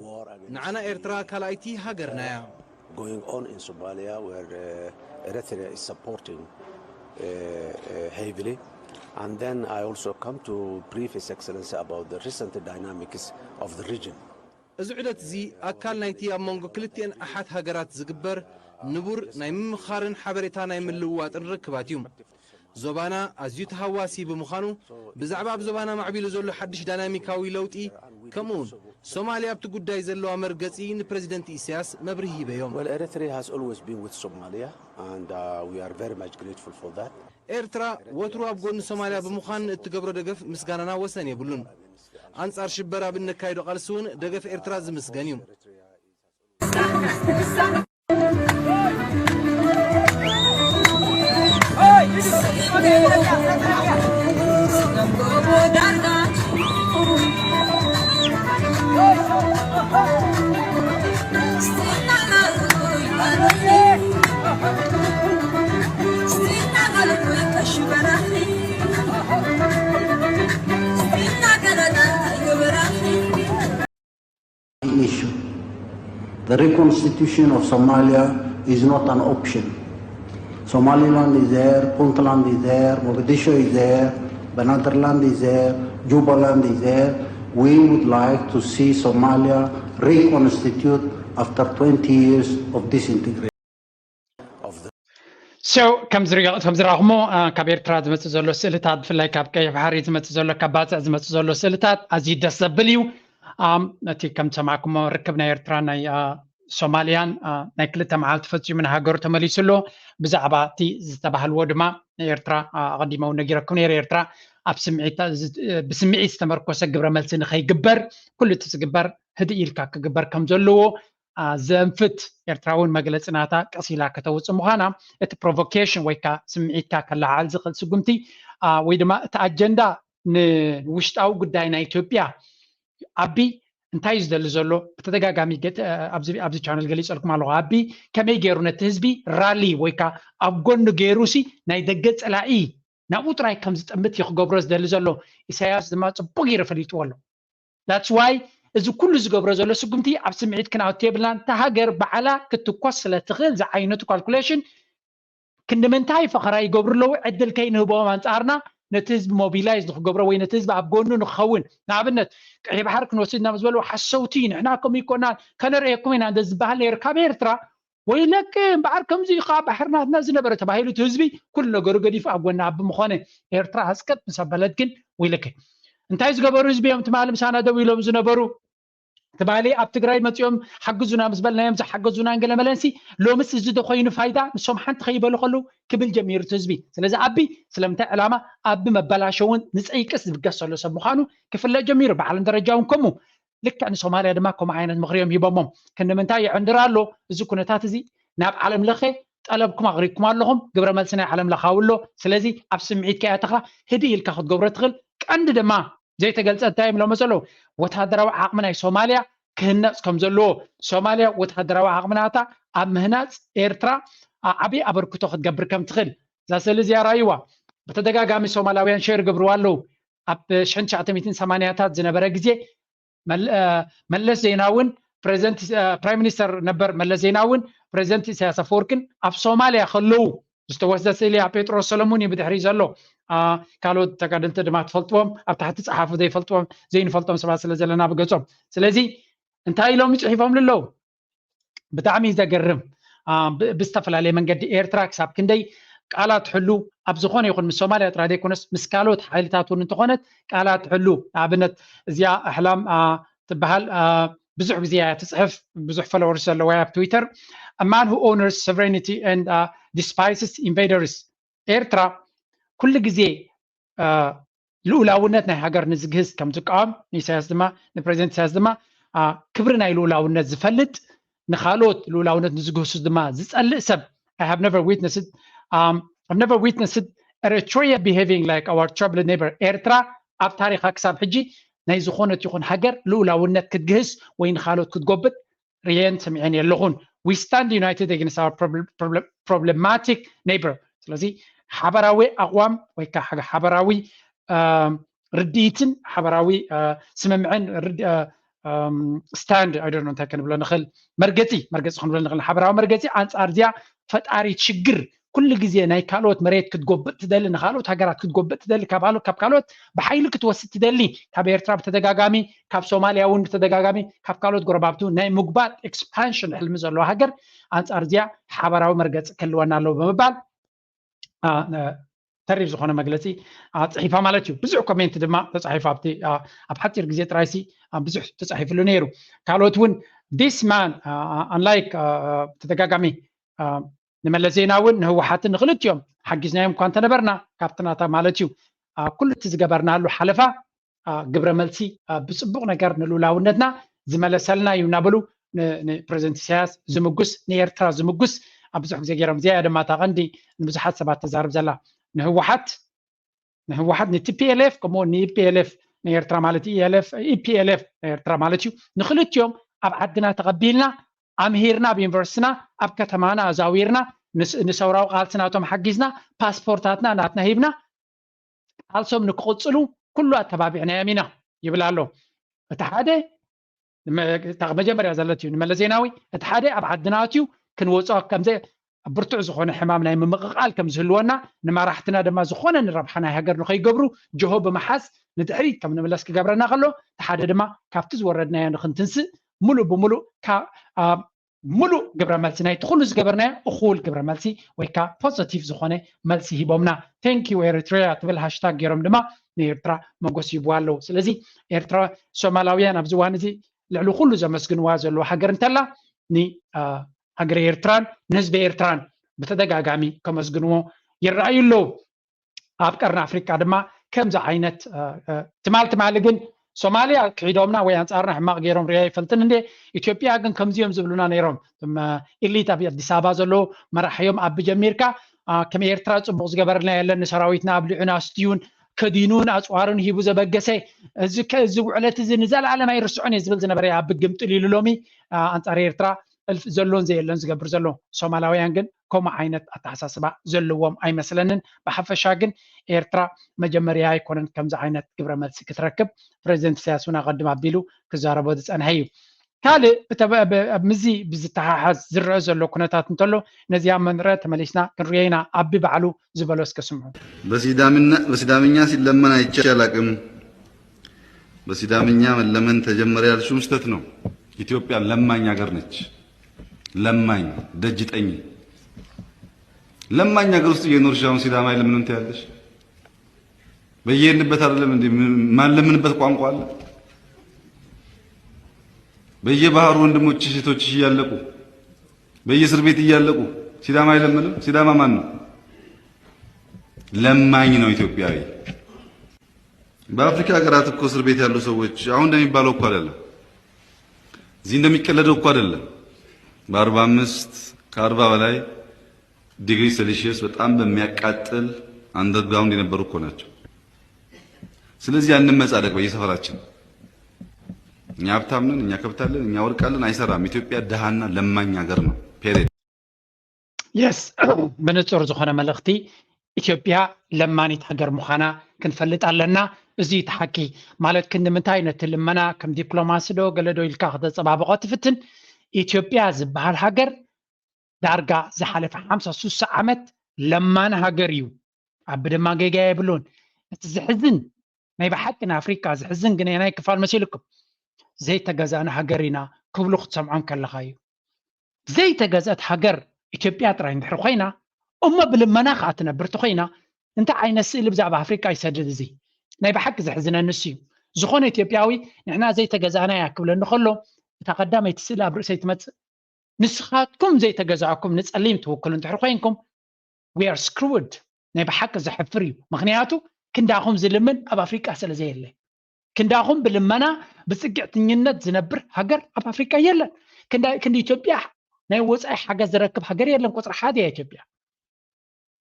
ንዓና ኤርትራ ካልኣይቲ ሃገርና እያ going on in Somalia where Eritrea is supporting heavily and then I also come to brief his excellency about the recent dynamics of the region እዚ ዑደት እዚ ኣካል ናይቲ ኣብ መንጎ ክልቲአን ኣሓት ሃገራት ዝግበር ንቡር ናይ ምምኻርን ሓበሬታ ናይ ምልውዋጥን ርክባት እዩ ዞባና ኣዝዩ ተሃዋሲ ብምዃኑ ብዛዕባ ኣብ ዞባና ማዕቢሉ ዘሎ ሓድሽ ዳይናሚካዊ ለውጢ ከምኡውን ሶማሊያ ኣብቲ ጉዳይ ዘለዋ መርገፂ ንፕሬዚደንት ኢሳያስ መብርሂ ሂበዮም well Eritrea has always been with Somalia and we are very much grateful for that ኤርትራ ወትሩ ኣብ ጎኒ ሶማሊያ ብምዃን እትገብሮ ደገፍ ምስጋናና ወሰን የብሉን አንጻር ሽበራ ብንካይዶ ቃልሲ እውን ደገፍ ኤርትራ ዝምስገን እዩ issue. The reconstitution of Somalia is not an option. Somaliland is there, Puntland is there, Mogadishu is there, Banatherland is there, Jubaland is there. We would like to see Somalia reconstitute after 20 years of disintegration. So ከም ዝረኣኹሞ ካብ ኤርትራ ዝመፅእ ዘሎ ስእልታት ብፍላይ ካብ ቀይሕ ባሕሪ ዝመፅእ ዘሎ ካብ ባፅዕ ዝመፅእ ዘሎ ስእልታት ኣዝዩ ደስ ዘብል እዩ ነቲ ከም ሰማዕኩሞ ርክብ ናይ ኤርትራ ናይ ሶማልያን ናይ ክልተ መዓልቲ ፈፂሙ ንሃገሩ ተመሊሱ ኣሎ ብዛዕባ እቲ ዝተባሃልዎ ድማ ኤርትራ ኣቐዲመ እውን ነጊረኩም ነይረ ኤርትራ ኣብ ብስምዒት ዝተመርኮሰ ግብረ መልሲ ንኸይግበር ኩሉ እቲ ዝግበር ህድእ ኢልካ ክግበር ከም ዘለዎ ዘንፍት ኤርትራውን መግለፂ ናታ ቀሲላ ከተውፅእ ምዃና እቲ ፕሮቮኬሽን ወይ ከዓ ስምዒትካ ከላዓል ዝኽእል ስጉምቲ ወይ ድማ እቲ ኣጀንዳ ንውሽጣዊ ጉዳይ ናይ ኢትዮጵያ ኣቢ እንታይ እዩ ዝደሊ ዘሎ ብተደጋጋሚ ኣብዚ ቻነል ገሊፀልኩም ኣለኹ ኣቢ ከመይ ገይሩ ነቲ ህዝቢ ራሊ ወይ ከዓ ኣብ ጎኑ ገይሩሲ ናይ ደገ ፀላኢ ናብኡ ጥራይ ከም ዝጠምት እዩ ክገብሮ ዝደሊ ዘሎ ኢሳያስ ድማ ፅቡቅ ገይሩ ፈሊጥዎ ኣሎ that's why እዚ ኩሉ ዝገብሮ ዘሎ ስጉምቲ ኣብ ስምዒት ክናውት የብልና እንታ ሃገር በዓላ ክትኮስ ስለትኽእል ዝዓይነቱ ካልኩሌሽን ክንምንታይ ፈኸራ ይገብሩ ኣለዉ ዕድል ከይንህቦም ኣንጻርና ነቲ ህዝቢ ሞቢላይዝ ንክገብሮ ወይ ነቲ ህዝቢ ኣብ ጎኑ ንክኸውን ንኣብነት ቀይሕ ባሕሪ ክንወስድና ምስ በልዎ ሓሰውቲ ንሕና ከምኡ ይኮናን ከነርእየኩም ኢና እንደ ዝበሃል ነይሩ ካብ ኤርትራ ወይለክ እምበዓር ከምዚ ከዓ ባሕርናትና ዝነበረ ተባሂሉ እቲ ህዝቢ ኩሉ ነገሩ ገዲፉ ኣብ ጎና ኣቢ ምኾነ ኤርትራ ሃስቀት ምስ ኣበለት ግን ወይለክ እንታይ ዝገበሩ ህዝቢ እዮም ትማሊ ምሳና ደው ኢሎም ዝነበሩ ትባሊ ኣብ ትግራይ መፅኦም ሓግዙና ምስ በልናዮም ዝሓገዙና እንገለመለንሲ ሎምስ እዚ ዶ ኮይኑ ፋይዳ ንሶም ሓንቲ ከይበሉ ከለዉ ክብል ጀሚሩ እቲ ህዝቢ ስለዚ ኣቢ ስለምንታይ ዕላማ ኣቢ መበላሸውን ንፀይቅስ ዝብገስ ዘሎ ሰብ ምዃኑ ክፍለጥ ጀሚሩ ብዓለም ደረጃ እውን ከምኡ ልክዕ ንሶማልያ ድማ ከምኡ ዓይነት ምኽሪኦም ሂቦሞም ክንምንታይ ይዕንድር ኣሎ እዚ ኩነታት እዚ ናብ ዓለም ለኸ ጠለብኩም ኣቕሪብኩም ኣለኹም ግብረ መልሲ ናይ ዓለም ለኻዊ ኣሎ ስለዚ ኣብ ስምዒት ከያተኻ ህድእ ኢልካ ክትገብሮ ትኽእል ቀንዲ ድማ ዘይተገልፀ እንታይ እዮም ሎመ ዘለዉ ወታደራዊ ዓቕሚ ናይ ሶማልያ ክህነፅ ከም ዘለዎ ሶማልያ ወታደራዊ ዓቕምናታ ኣብ ምህናፅ ኤርትራ ዓብዪ ኣበርክቶ ክትገብር ከም ትኽእል እዛ ስእሊ እዚኣ ራእይዋ ብተደጋጋሚ ሶማላውያን ሸር ገብርዋ ኣለዉ ኣብ 1980ታት ዝነበረ ግዜ መለስ ዜናውን ፕራይም ሚኒስተር ነበር መለስ ዜናውን ፕሬዚደንት ኢሳያስ አፈወርቅን ኣብ ሶማልያ ከለዉ ዝተወስደ ስእሊ ኣብ ጴጥሮስ ሰሎሞን እዩ ብድሕሪ ዘሎ ካልኦት ተጋደልቲ ድማ ትፈልጥዎም ኣብ ታሕቲ ፀሓፉ ዘይንፈልጦም ሰባት ስለ ዘለና ብገጾም ስለዚ እንታይ ኢሎም ይፅሒፎም ኣለዉ ብጣዕሚ ዘገርም ብዝተፈላለየ መንገዲ ኤርትራ ክሳብ ክንደይ ቃላት ሕሉ ኣብ ዝኾነ ይኹን ምስ ሶማልያ ጥራይ ዘይኮነስ ምስ ካልኦት ሓይልታት እውን እንተኾነት ቃላት ሕሉ ንኣብነት እዚኣ ኣሕላም ትበሃል بزح غزيا تصحف بزح followers لو على تويتر a man who honors sovereignty and despises invaders ኤርትራ كل غزي لولاውነት ናይ ሃገር ንዝግህዝ ከም ዝቃወም ኢሳያስ ድማ ንፕሬዚደንት ኢሳያስ ድማ ክብሪ ናይ ልኡላውነት ዝፈልጥ ንኻልኦት ልኡላውነት ንዝግህሱ ድማ ዝጸልእ ሰብ I have never witnessed Eritrea behaving like our troubled neighbor ኤርትራ ኣብ ታሪኻ ክሳብ ሕጂ ናይ ዝኾነት ይኹን ሃገር ልኡላውነት ክትግህስ ወይ ንኻልኦት ክትጎብጥ ርየን ሰሚዐን የለኹን we stand united against our problematic neighbor ስለዚ ሓበራዊ ኣቕዋም ወይ ከዓ ሓበራዊ رديتن حبراوي سممعن ستاند I don't know እንታይ ክንብሎ ንኽእል መርገፂ ክንብሎ ንኽእል ሓበራዊ መርገፂ ኣንጻር እዚኣ ፈጣሪ ችግር ኩሉ ግዜ ናይ ካልኦት መሬት ክትጎብጥ ትደሊ ንኻልኦት ሃገራት ክትጎብጥ ትደሊ ካብ ካልኦት ብሓይሊ ክትወስድ ትደሊ ካብ ኤርትራ ብተደጋጋሚ ካብ ሶማልያ እውን ብተደጋጋሚ ካብ ካልኦት ጎረባብቱ ናይ ምግባጥ ኤክስፓንሽን ሕልሚ ዘለዎ ሃገር ኣንጻር እዚኣ ሓበራዊ መርገፂ ክህልወና ኣለዎ ብምባል ተሪፍ ዝኾነ መግለፂ ጽሒፋ ማለት እዩ ብዙሕ ኮሜንት ድማ ተጻሒፋ ኣብ ሓፂር ግዜ ጥራይሲ ብዙሕ ተጻሒፍሉ ነይሩ ካልኦት እውን this man unlike ተደጋጋሚ ንመለስ ዜናውን ንህወሓትን ንኽልቲኦም ሓጊዝናዮም እኳ እንተነበርና ካብትናታ ማለት እዩ ኩሉ እቲ ዝገበርናሉ ሓለፋ ግብረ መልሲ ብፅቡቕ ነገር ንልኡላውነትና ዝመለሰልና እዩ እናበሉ ንፕሬዚደንት ኢሳያስ ዝምጉስ ንኤርትራ ዝምጉስ ኣብ ብዙሕ ግዜ ገይሮም እዚኣ ድማ ታቐንዲ ንብዙሓት ሰባት ተዛርብ ዘላ ንህወሓት ንቲፒኤልኤፍ ከምኡ ንኢፒኤልኤፍ ንኤርትራ ማለት ኢፒኤልኤፍ ንኤርትራ ማለት እዩ ንኽልቲኦም ኣብ ዓድና ተቐቢልና ኣምሂርና ኣብ ዩኒቨርሲቲና ኣብ ከተማና ኣዛዊርና ንሰውራዊ ቃልስናቶም ሓጊዝና ፓስፖርታትና ናትና ሂብና ቃልሶም ንክቕፅሉ ኩሉ ኣተባቢዕናዮም ኢና ይብል ኣሎ እቲ ሓደ መጀመርያ ዘለት እዩ ንመለስ ዜናዊ እቲ ሓደ ኣብ ዓድና ኣትዩ ክንወፆ ከምዘ ብርቱዕ ዝኾነ ሕማም ናይ ምምቕቓል ከም ዝህልወና ንመራሕትና ድማ ዝኾነ ንረብሓ ናይ ሃገር ንኸይገብሩ ጅሆ ብምሓዝ ንድሕሪት ከም ንመለስ ክገብረና ከሎ እቲ ሓደ ድማ ካብቲ ዝወረድናዮ ንክንትንስእ ሙሉእ ብምሉእ ሙሉእ ግብረ መልሲ ናይቲ ኩሉ ዝገበርናዮ እኹል ግብረ መልሲ ወይ ከዓ ፖዚቲቭ ዝኾነ መልሲ ሂቦምና ቴንክ ዩ ኤርትሪያ ትብል ሃሽታግ ገይሮም ድማ ንኤርትራ መጎስ ይብዋ ኣለዉ ስለዚ ኤርትራ ሶማላውያን ኣብዚ እዋን እዚ ልዕሊ ኩሉ ዘመስግንዋ ዘለዎ ሃገር እንተላ ሃገር ኤርትራን ንህዝቢ ኤርትራን ብተደጋጋሚ ከመስግንዎ ይረኣዩ ኣለዉ ኣብ ቀርኒ ኣፍሪካ ድማ ከምዚ ዓይነት ትማሊ ግን ሶማሊያ ክዒዶምና ወይ ኣንጻርና ሕማቕ ገይሮም ርያ ይፈልጥን እንዴ ኢትዮጵያ ግን ከምዚኦም ዝብሉና ነይሮም ኢሊት ኣብ ኣዲስ ኣበባ ዘለዎ መራሕዮም ኣብ ጀሚርካ ከም ኤርትራ ፅቡቕ ዝገበርልና የለን ንሰራዊትና ኣብሊዑና ስትዩን ከዲኑን ኣፅዋርን ሂቡ ዘበገሰ እዚ ውዕለት እዚ ንዘለዓለም ኣይርስዑን እየ ዝብል ዝነበረ ኣብ ግምጥል ኢሉ ሎሚ ኣንጻር ኤርትራ ዘሎን ዘየለን ዝገብር ዘሎ ሶማላውያን ግን ከምኡ ዓይነት ኣተሓሳስባ ዘለዎም ኣይመስለንን ብሓፈሻ ግን ኤርትራ መጀመርያ ኣይኮነን ከምዚ ዓይነት ግብረ መልሲ ክትረክብ ፕሬዚደንት ኢሳያስ እውን ኣቐድም ኣቢሉ ክዛረቦ ዝፀንሐ እዩ ካልእ ምዚ ብዝተሓሓዝ ዝረአ ዘሎ ኩነታት እንተሎ ነዚ ኣብ መንረ ተመሊስና ክንሪኦ ኢና ኣቢ ባዕሉ ዝበሎ እስከ ስምዑ በሲዳምኛ ሲለመን አይቼ አላቅም በሲዳምኛ መለመን ተጀመረ ያልሽው ስህተት ነው ኢትዮጵያ ለማኝ ሀገር ነች ለማኝ ደጅጠኝ ለማኝ ሀገር ውስጥ እየኖርሽ አሁን ሲዳማ ለምን እንታያለሽ በየሄድንበት አይደለም እንዴ ማን ለምንበት ቋንቋ አለ በየባህሩ ወንድሞችሽ እህቶችሽ እያለቁ በየእስር ቤት እያለቁ ሲዳማ አይለምንም ሲዳማ ማን ነው ለማኝ ነው ኢትዮጵያዊ በአፍሪካ ሀገራት እኮ እስር ቤት ያሉ ሰዎች አሁን እንደሚባለው እኮ አይደለም እዚህ እንደሚቀለደው እኮ አይደለም በ45 ከ40 በላይ ዲግሪ ሴልሺየስ በጣም በሚያቃጥል አንደርግራውንድ የነበሩ እኮ ናቸው ስለዚህ ያንን መጻደቅ በየሰፈራችን እኛ ሀብታም ነን እኛ ከብታለን እኛ ወርቃለን አይሰራም ኢትዮጵያ ደሃና ለማኝ ሀገር ነው ፔሬድ yes በንጹር ዝኾነ መልእኽቲ ኢትዮጵያ ለማኒት ሃገር ምዃና ክንፈልጥ ኣለና እዚ ተሓቂ ማለት ክንምንታይ ነቲ ልመና ከም ዲፕሎማሲ ዶ ገለዶ ኢልካ ክተፀባበቆ ትፍትን ኢትዮጵያ ዝበሃል ሃገር ዳርጋ ዝሓለፈ 56 ዓመት ለማና ሃገር እዩ ኣብ ድማ ጌጋ የብሉን እቲ ዝሕዝን ናይ ብሓቂ ንኣፍሪካ ዝሕዝን ግን ናይ ክፋል መሲልኩም ዘይተገዛእና ሃገር ኢና ክብሉ ክትሰምዖም ከለኻ እዩ ዘይተገዛእት ሃገር ኢትዮጵያ ጥራይ እንድሕር ኮይና እሞ ብልመና ከዓ ትነብር ኮይና እንታይ ዓይነት ስእሊ ብዛዕባ ኣፍሪካ ይሰድድ እዚ ናይ ብሓቂ ዝሕዝነኒ እዩ ዝኾነ ኢትዮጵያዊ ንሕና ዘይተገዛእና ያ ክብለኒ ከሎ تقدم يتسل أبرسي تمت نسخاتكم زي تجزعكم نتسليم توكلون تحرقينكم we are screwed نبي حق زحفري مغنياتو كنداهم زلمن أب أفريقيا أسأل زي اللي كنداهم بالمنا بسقع تنينت زنبر هجر أب أفريقيا يلا كند إثيوبيا نيوز أي حاجة زركب هجر يلا نقطر حادي إثيوبيا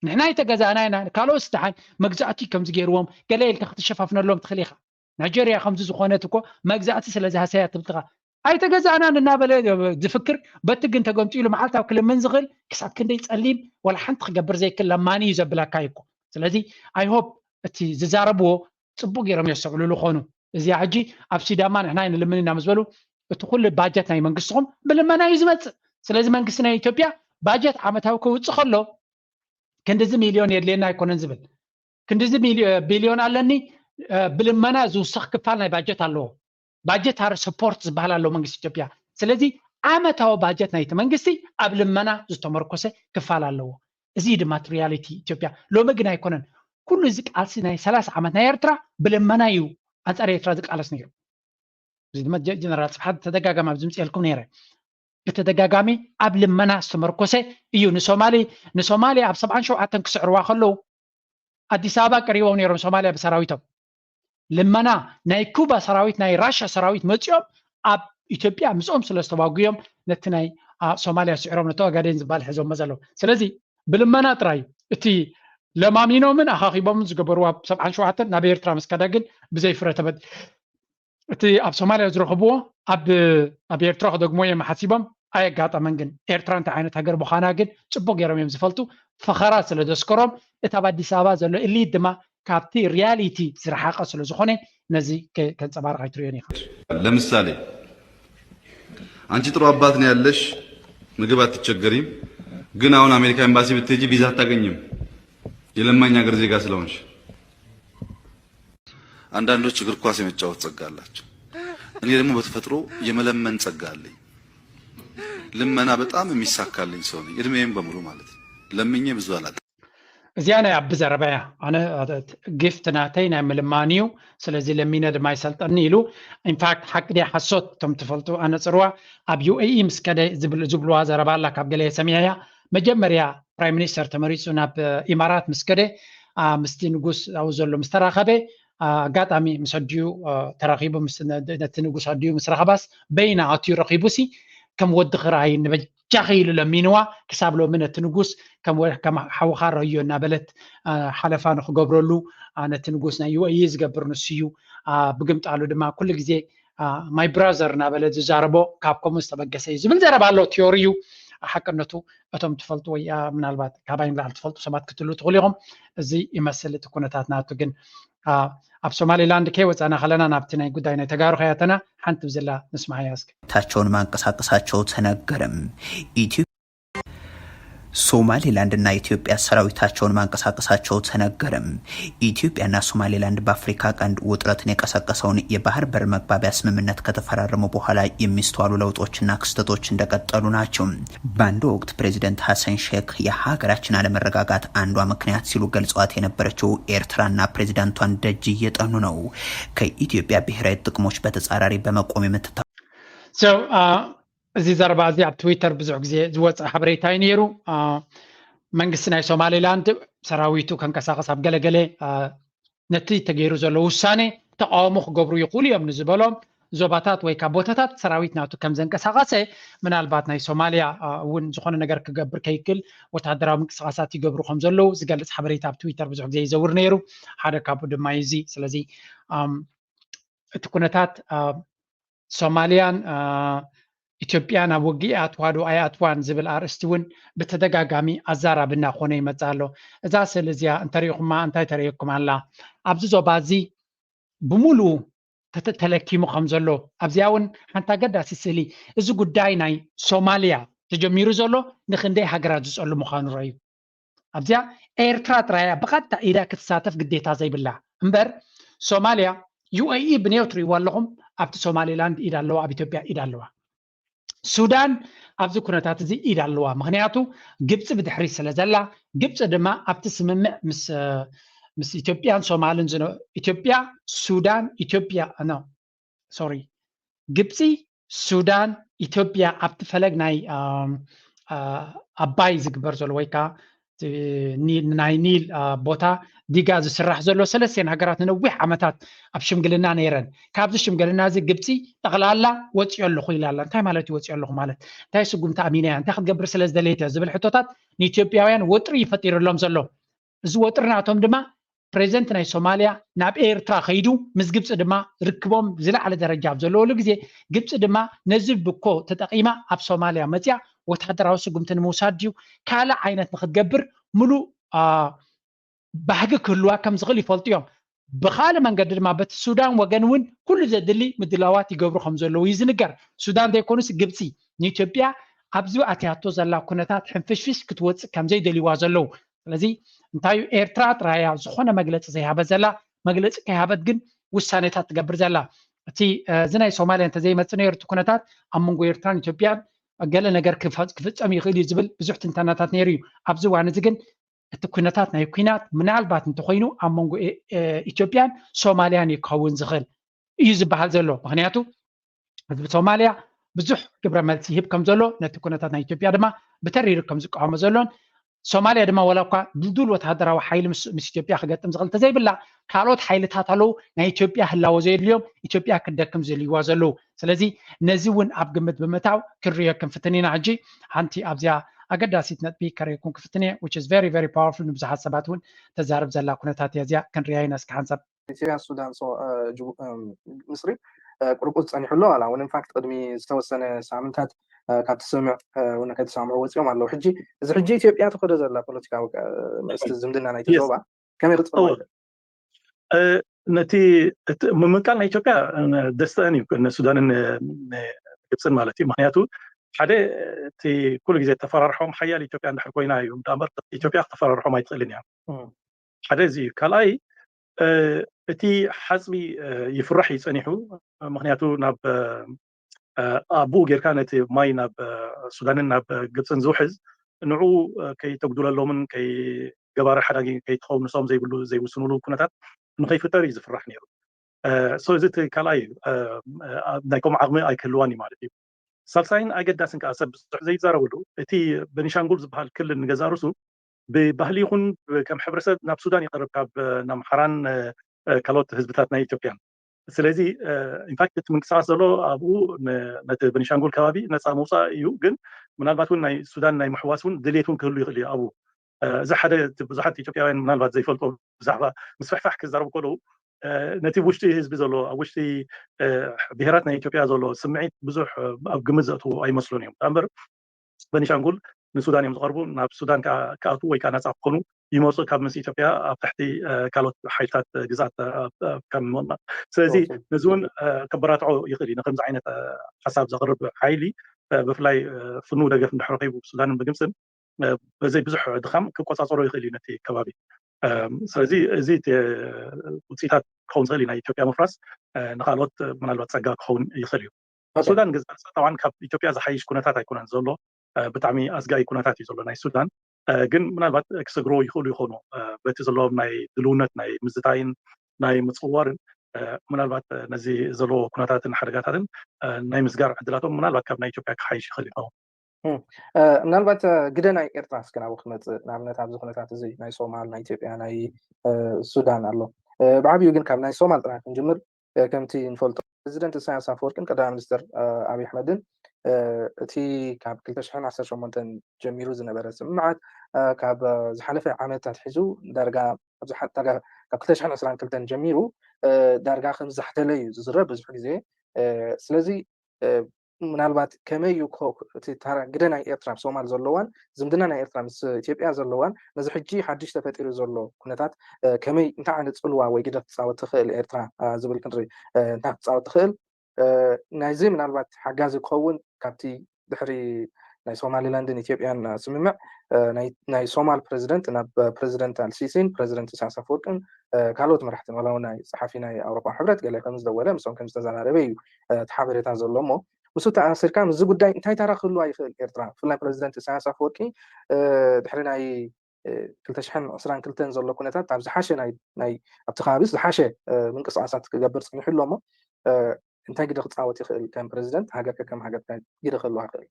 نحن يتجزأنا هنا كالو استحن مجزأتي كم زجيروم قليل تخت شفافنا لهم تخليها نيجيريا 5 زخونتكو مجزأتي سلازها سيات تبتغى أي تجزأنا النابل تفكر بتجن تقوم تقول محلتها وكل منزغل كسب كندي تسليم ولا حنت خجبر زي كل ماني يزبلا كايكو سلازي I hope تي ززاربو تصبوا جيرم يسقلوا له خونو زي عجي أبسي دامان إحنا اللي مننا مزبلو تقول باجتنا يمنقصهم بلما يزمت سلازي منقصنا إثيوبيا باجت عمتها وكوتسخلو كندزي مليون يدلينا يكون نزبل كندزي بليون علني بلمنا زو سخ كفالنا باجت الله باجت هار سبورت زبالا لو منقص إثيوبيا سلازي عمتها باجتنا يتمنقصي قبل منا زو تمركوسه كفالا الله زيد ماترياليتي إثيوبيا لو مجنا يكونن كل زك علسنا 3 عامنا يرترا بلمنا يو أنصار يترا زك على سنير زيد ما جنرال صحاب تدقاقم أبزمس يلكم نيره بتدقاقامي قبل منا استمركوسه يو نسومالي أب 7 شوعة كسعروا خلو أديس أبابا قريبون يرون سوماليا بسراويتهم لمنا ناي كوبا سراويت ناي راشا سراويت متيوم أب إثيوبيا مسؤوم سلستواقيهم نتناي سوماليا سعرهم نتوى قادين زبال حزوم مزالو سلازي بلمنا تراي اتي لما مينو من أخاقي بمز قبروا 7 شوعة نابير ترامس كداقل بزي فرتبت اتي أب سوماليا زرخبوه أب يرتراخ دقموية محاسيبهم أي قاطع منجن إيرتران تعينت هجر بخاناجن تبوق يرم يمزفلتو فخرات سلدسكرم إتابع ديسابا زلو اللي دما كابتي رياليتي زرحاقة سلزخوني نزي كنصبار غيتريوني لمثالي አንቺ ጥሩ አባት ነው ያለሽ ምግብ አትቸገሪም ግን አሁን አሜሪካ ኤምባሲ ብትሄጂ ቪዛ አታገኝም የለማኝ ሀገር ዜጋ ስለሆንሽ አንዳንዶች እግር ኳስ የመጫወት ጸጋ አላቸው እኔ ደግሞ በተፈጥሮ የመለመን ጸጋ አለኝ ልመና በጣም የሚሳካልኝ ሰው ነኝ እድሜም በሙሉ ማለት ነው ለምኜ ብዙ አላጣ እዚያና ያብዘ ረባያ አነ ጊፍት ናተይና ምልማኒው ስለዚህ ለሚነድ ማይሰልጠን ይሉ ኢንፋክት ሐቅዲ ሐሶት ተም ተፈልጡ አነ ጽሩዋ አብ ዩኤኢ ምስከደ ዝብሉዋ ዘረባላ ካብገለ ሰሚያያ መጀመሪያ ፕራይም ሚኒስተር ተመሪጹ ናብ ኢማራት ምስከደ ምስቲ ንጉስ አውዘሎ ምስተራኸበ አጋጣሚ ምስዲዩ ተራኺቡ ምስነት ንጉስ አዲዩ ምስራኸባስ በይና አትዩ ረኺቡሲ كم ود خراي نبجاخيل لمينوا كسابلو من التنقوس كم حوخار ريو نابلت حلفان خقبرلو أنا تنقوسنا يو أيز قبرنو سيو بقمت على دما كل جزء ماي براذر نابلت زاربو كابكم مستبقى من زاربالو تيوريو حكنتو أتم تفلتوا يا من البات كابين لا تفلتوا سمات كتلو تقوليهم زي يمثل تكونتاتنا تجن أب سومالي لاند كيوت أنا خلنا نابتنا قداينا تجارو حياتنا حنت بزلا نسمع ياسك ታቸውን ማንቀሳቀሳቸው ተነገረም ሶማሌላንድና ኢትዮጵያ ሰራዊታቸውን ማንቀሳቀሳቸው ተነገረም ኢትዮጵያና ሶማሌላንድ በአፍሪካ ቀንድ ውጥረትን የቀሰቀሰውን የባህር በር መግባቢያ ስምምነት ከተፈራረሙ በኋላ የሚስተዋሉ ለውጦችና ክስተቶች እንደቀጠሉ ናቸው በአንድ ወቅት ፕሬዚደንት ሐሰን ሼክ የሀገራችን አለመረጋጋት አንዷ ምክንያት ሲሉ ገልጸዋት የነበረችው ኤርትራና ፕሬዚዳንቷን ደጅ እየጠኑ ነው ከኢትዮጵያ ብሔራዊ ጥቅሞች በተጻራሪ በመቆም የምትታ እዚ ዘረባ እዚ ኣብ ትዊተር ብዙሕ ግዜ ዝወፅእ ሓበሬታ እዩ ነይሩ መንግስቲ ናይ ሶማሌላንድ ሰራዊቱ ከንቀሳቀስ ኣብ ገለገለ ነቲ ተገይሩ ዘሎ ውሳኔ ተቃውሞ ክገብሩ ይኽእሉ እዮም ንዝበሎም ዞባታት ወይ ካብ ቦታታት ሰራዊት ናቱ ከም ዘንቀሳቀሰ ምናልባት ናይ ሶማልያ እውን ዝኾነ ነገር ክገብር ከይክል ወታደራዊ ምንቅስቃሳት ይገብሩ ከም ዘለው ዝገልፅ ሓበሬታ ኣብ ትዊተር ብዙሕ ግዜ ይዘውር ነይሩ ሓደ ካብኡ ድማ እዚ ስለዚ እቲ ኩነታት ሶማልያን ኢትዮጵያን ኣብ ውግእ ኣትዋዶ ኣያትዋን ዝብል ኣርእስቲ እውን ብተደጋጋሚ ኣዛራብና ኮነ ይመጽ ኣሎ እዛ ስእሊ እዚኣ እንተሪኢኹማ እንታይ ተሪኢኩም ኣላ ኣብዚ ዞባ እዚ ብሙሉእ ተተለኪሙ ከም ዘሎ ኣብዚኣ እውን ሓንቲ ኣገዳሲ ስእሊ እዚ ጉዳይ ናይ ሶማልያ ተጀሚሩ ዘሎ ንክንደይ ሃገራት ዝፀሉ ምዃኑ ረአዩ ኣብዚኣ ኤርትራ ጥራያ ብቐጥታ ኢዳ ክትሳተፍ ግዴታ ዘይብላ እምበር ሶማልያ ዩኤኢ ብኔው ትሪእዎ ኣለኹም ኣብቲ ሶማሌላንድ ኢድ ኣለዋ ኣብ ኢትዮጵያ ኢድ ኣለዋ ሱዳን ኣብዚ ኩነታት እዚ ኢድ ኣለዋ ምክንያቱ ግብፂ ብድሕሪ ስለ ዘላ ግብፂ ድማ ኣብቲ ስምምዕ ምስ ኢትዮጵያን ሶማልን ኢትዮጵያ ሱዳን ኢትዮጵያ ግብፂ ሱዳን ኢትዮጵያ ኣብቲ ፈለግ ናይ ኣባይ ዝግበር ዘሎ ወይ ከዓ ናይ ኒል ቦታ ዲጋ ዝስራሕ ዘሎ ሰለስተ ሃገራት ንነዊሕ ዓመታት ኣብ ሽምግልና ነይረን ካብዚ ሽምግልና እዚ ግብፂ ጠቕላላ ወፂኡ ኣለኹ ኢላ ኣላ እንታይ ማለት እዩ ወፂኡ ኣለኹ ማለት እንታይ ስጉምቲ ኣሚና እያ እንታይ ክትገብር ስለ ዝደለየት ዝብል ሕቶታት ንኢትዮጵያውያን ወጥሪ ይፈጢሩሎም ዘሎ እዚ ወጥሪ ናቶም ድማ ፕሬዚደንት ናይ ሶማልያ ናብ ኤርትራ ከይዱ ምስ ግብፂ ድማ ርክቦም ዝለዓለ ደረጃ ኣብ ዘለወሉ ግዜ ግብፂ ድማ ነዚ ብኮ ተጠቂማ ኣብ ሶማልያ መፅያ ወታደራዊ ስጉምቲ ንምውሳድ ድዩ ካልእ ዓይነት ንክትገብር ሙሉእ ባህጊ ክህልዋ ከም ዝኽእል ይፈልጡ እዮም ብካልእ መንገዲ ድማ በቲ ሱዳን ወገን እውን ኩሉ ዘድሊ ምድላዋት ይገብሩ ከም ዘለዉ እዩ ዝንገር ሱዳን ዘይኮኑስ ግብፂ ንኢትዮጵያ ኣብዚ ኣትያቶ ዘላ ኩነታት ሕንፍሽፍሽ ክትወፅእ ከም ዘይደልይዋ ዘለዉ ስለዚ እንታይ ኤርትራ ጥራያ ዝኾነ መግለፂ ዘይሃበት ዘላ መግለፂ ከይሃበት ግን ውሳኔታት ትገብር ዘላ እቲ እዚ ናይ ሶማልያ እንተዘይመፅእ ነይሩ እቲ ኩነታት ኣብ መንጎ ኤርትራን ኢትዮጵያን ገለ ነገር ክፍፀም ይኽእል እዩ ዝብል ብዙሕ ትንተናታት ነይሩ እዩ ኣብዚ እዋን እዚ ግን እቲ ኩነታት ናይ ኩናት ምናልባት እንተኮይኑ ኣብ መንጎ ኢትዮጵያን ሶማልያን ይከውን ዝኽእል እዩ ዝበሃል ዘሎ ምክንያቱ ህዝቢ ሶማልያ ብዙሕ ግብረ መልሲ ይህብ ከም ዘሎ ነቲ ኩነታት ናይ ኢትዮጵያ ድማ ብተሪር ከም ዝቃወሞ ዘሎን ሶማልያ ድማ ወላ እኳ ድልዱል ወታደራዊ ሓይሊ ምስ ኢትዮጵያ ክገጥም ዝኽእል እንተዘይብላ ካልኦት ሓይልታት ኣለዉ ናይ ኢትዮጵያ ህላወ ዘየድልዮም ኢትዮጵያ ክደክም ዝልይዋ ዘለዉ ስለዚ ነዚ እውን ኣብ ግምት ብምእታው ክንሪኦ ክንፍትን ኢና ሕጂ ሓንቲ ኣብዚኣ ኣገዳሲት ነጥቢ ከሪአኩም ክፍትን እየ which is very very powerful ንብዙሓት ሰባት እውን ተዛርብ ዘላ ኩነታት እያ እዚኣ ክንሪኣ ኢና እስኪ ሓንሳብ ኢትዮጵያ ሱዳን ምስሪ ቁርቁዝ ፀኒሑ ኣሎ ዋላ እውን ኢንፋክት ቅድሚ ዝተወሰነ ሳምንታት ካብ ትስምዕ እውን ከይተሰምዑ ወፂኦም ኣለዉ ሕጂ እዚ ሕጂ ኢትዮጵያ ትኸዶ ዘላ ፖለቲካዊ ምስቲ ዝምድና ናይቲ ዞባ ከመይ ክፅበ ነቲ ምምቃል ናይ ኢትዮጵያ ደስተአን እዩ ንሱዳንን ግብፅን ማለት እዩ ምክንያቱ ሓደ እቲ ኩሉ ግዜ ተፈራርሖም ሓያል ኢትዮጵያ እንድሕር ኮይና እዩ እምበር ኢትዮጵያ ክተፈራርሖም ኣይትኽእልን እያ ሓደ እዚ እዩ ካልኣይ እቲ ሓፅቢ ይፍራሕ እዩ ፀኒሑ ምክንያቱ ናብ ኣብኡ ጌርካ ነቲ ማይ ናብ ሱዳንን ናብ ግብፅን ዝውሕዝ ንዑ ከይተጉድለሎምን ገባሪ ሓዳጊ ከይትኸውንሶም ዘይውስንሉ ኩነታት ንከይፍጠር እዩ ዝፍራሕ ነይሩ ሶ እዚ እቲ ካልኣይ እዩ ናይ ከምኡ ዓቕሚ ኣይክህልዋን እዩ ማለት እዩ ሳልሳይን ኣገዳስን ከዓ ሰብ ብዙሕ ዘይዛረበሉ እቲ በኒሻንጉል ዝበሃል ክልል ንገዛ ርሱ ብባህሊ ይኹን ከም ሕብረተሰብ ናብ ሱዳን ይቐርብ ካብ ኣምሓራን ካልኦት ህዝብታት ናይ ኢትዮጵያን ስለዚ ኢንፋክት እቲ ምንቅስቃስ ዘሎ ኣብኡ ነቲ በኒሻንጉል ከባቢ ነፃ ምውፃእ እዩ ግን ምናልባት እውን ናይ ሱዳን ናይ ምሕዋስ እውን ድሌት እውን ክህሉ ይኽእል እዩ ኣብኡ እዚ ሓደ ብዙሓት ኢትዮጵያውያን ምናልባት ዘይፈልጦ ብዛዕባ ምስፍሕፋሕ ክዛረቡ ከለዉ ነቲ ውሽጢ ህዝቢ ዘሎ ኣብ ውሽጢ ብሄራት ናይ ኢትዮጵያ ዘሎ ስምዒት ብዙሕ ኣብ ግምት ዘእትዉ ኣይመስሉን እዮም እምበር በኒሻንጉል ንሱዳን እዮም ዝቐርቡ ናብ ሱዳን ክኣትዉ ወይ ከዓ ነፃ ክኾኑ ይመፁ ካብ ምስ ኢትዮጵያ ኣብ ታሕቲ ካልኦት ሓይልታት ግዛት ከም ምቕማጥ ስለዚ ነዚ እውን ከበራትዖ ይኽእል እዩ ንከምዚ ዓይነት ሓሳብ ዘቕርብ ሓይሊ ብፍላይ ፍኑ ደገፍ እንድሕር ረኺቡ ሱዳንን ብግብፅን በዘይ ብዙሕ ድኻም ክቆፃፀሮ ይኽእል እዩ ነቲ ከባቢ ስለዚ እዚ ውፅኢታት ክኸውን ዝኽእል እዩ ናይ ኢትዮጵያ ምፍራስ ንካልኦት ምናልባት ፀጋ ክኸውን ይኽእል እዩ ሱዳን ግዛት ጠብዓን ካብ ኢትዮጵያ ዝሓይሽ ኩነታት ኣይኮነን ዘሎ ብጣዕሚ ኣስጋኢ ኩነታት እዩ ዘሎ ናይ ሱዳን ግን ምናልባት ክስግሮ ይኽእሉ ይኾኑ በቲ ዘለዎም ናይ ድልውነት ናይ ምዝታይን ናይ ምፅዋርን ምናልባት ነዚ ዘለዎ ኩነታትን ሓደጋታትን ናይ ምስጋር ዕድላቶም ምናልባት ካብ ናይ ኢትዮጵያ ክሓይሽ ይኽእል ይኸውን ምናልባት ግደ ናይ ኤርትራ እስከ ናብኡ ክመፅእ ንኣብነት ኣብዚ ኩነታት እዚ ናይ ሶማል ናይ ኢትዮጵያ ናይ ሱዳን ኣሎ ብዓብዩ ግን ካብ ናይ ሶማል ጥራሕ ክንጅምር ከምቲ ንፈልጦ ፕሬዚደንት ኢሳያስ ኣፈወርቅን ቀዳማይ ሚኒስትር ኣብይ ኣሕመድን እቲ ካብ 2018 ጀሚሩ ዝነበረ ስምምዓት ካብ ዝሓለፈ ዓመታት ሒዙ ዳርጋ ካብ 2022 ጀሚሩ ዳርጋ ከም ዝሓተለ እዩ ዝዝረብ ብዙሕ ግዜ ስለዚ ምናልባት ከመይ እዩ እቲ ግደ ናይ ኤርትራ ሶማል ዘለዋን ዝምድና ናይ ኤርትራ ምስ ኢትዮጵያ ዘለዋን ነዚ ሕጂ ሓድሽ ተፈጢሩ ዘሎ ኩነታት ከመይ እንታይ ዓይነት ፅልዋ ወይ ግደ ክትፃወት ትኽእል ኤርትራ ዝብል ክንርኢ እንታይ ክትፃወት ትኽእል ናይዚ ምናልባት ሓጋዚ ክኸውን ካብቲ ድሕሪ ናይ ሶማሊላንድን ኢትዮጵያን ስምምዕ ናይ ሶማል ፕሬዚደንት ናብ ፕሬዚደንት አልሲሲን ፕሬዚደንት ኢሳያስ ኣፈወርቅን ካልኦት መራሕትን ዋላ ናይ ፀሓፊ ናይ ኣውሮፓ ሕብረት ገለ ከም ዝደወለ ምሶም ከም ዝተዘራረበ እዩ እቲ ሓበሬታ ዘሎ እሞ ምስ ተኣሲርካ ምዚ ጉዳይ እንታይ ታራ ክህልዋ ይኽእል ኤርትራ ብፍላይ ፕሬዚደንት ኢሳያስ ኣፈወርቂ ድሕሪ ናይ 2022 ዘሎ ኩነታት ኣብ ዝሓሸ ናይ ኣብቲ ከባቢ ዝሓሸ ምንቅስቃሳት ክገብር ፀኒሑ ኣሎ እሞ እንታይ ግደ ክፃወት ይኽእል ከም ፕረዚደንት ሃገር ከም ሃገር ግደ ክህልዋ ይኽእል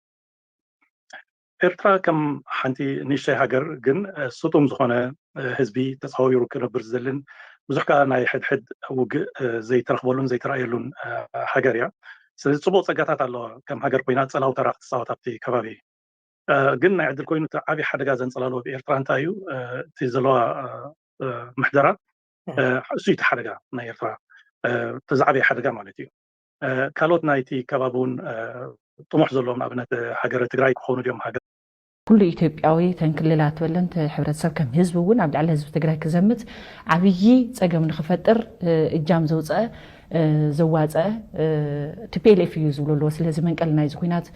ኤርትራ ከም ሓንቲ ንእሽተይ ሃገር ግን ስጡም ዝኾነ ህዝቢ ተፃዋዊሩ ክነብር ዘለን ብዙሕ ከዓ ናይ ሕድሕድ ውግእ ዘይተረኽበሉን ዘይተረኣየሉን ሃገር እያ ስለዚ ፅቡቅ ፀጋታት ኣለዋ ከም ሃገር ኮይና ፀላው ተራ ክትፃወት ኣብቲ ከባቢ ግን ናይ ዕድል ኮይኑ ዓብዪ ሓደጋ ዘንፀላልዎ ብኤርትራ እንታይ እዩ እቲ ዘለዋ ምሕደራ እሱ እቲ ሓደጋ ናይ ኤርትራ ተዛዕበየ ሓደጋ ማለት እዩ ካልኦት ናይቲ ከባቢ እውን ጥሙሕ ዘለዎም ንኣብነት ሃገረ ትግራይ ክኾኑ ድዮም ሃገር ኩሉ ኢትዮጵያዊ ተንክልላት በለን ሕብረተሰብ ከም ህዝቢ እውን ኣብ ላዕሊ ህዝቢ ትግራይ ክዘምት ዓብዪ ፀገም ንክፈጥር እጃም ዘውፅአ ዘዋፅአ ቲፒኤልኤፍ እዩ ዝብለዎ ስለዚ መንቀል ናይዚ ኩናት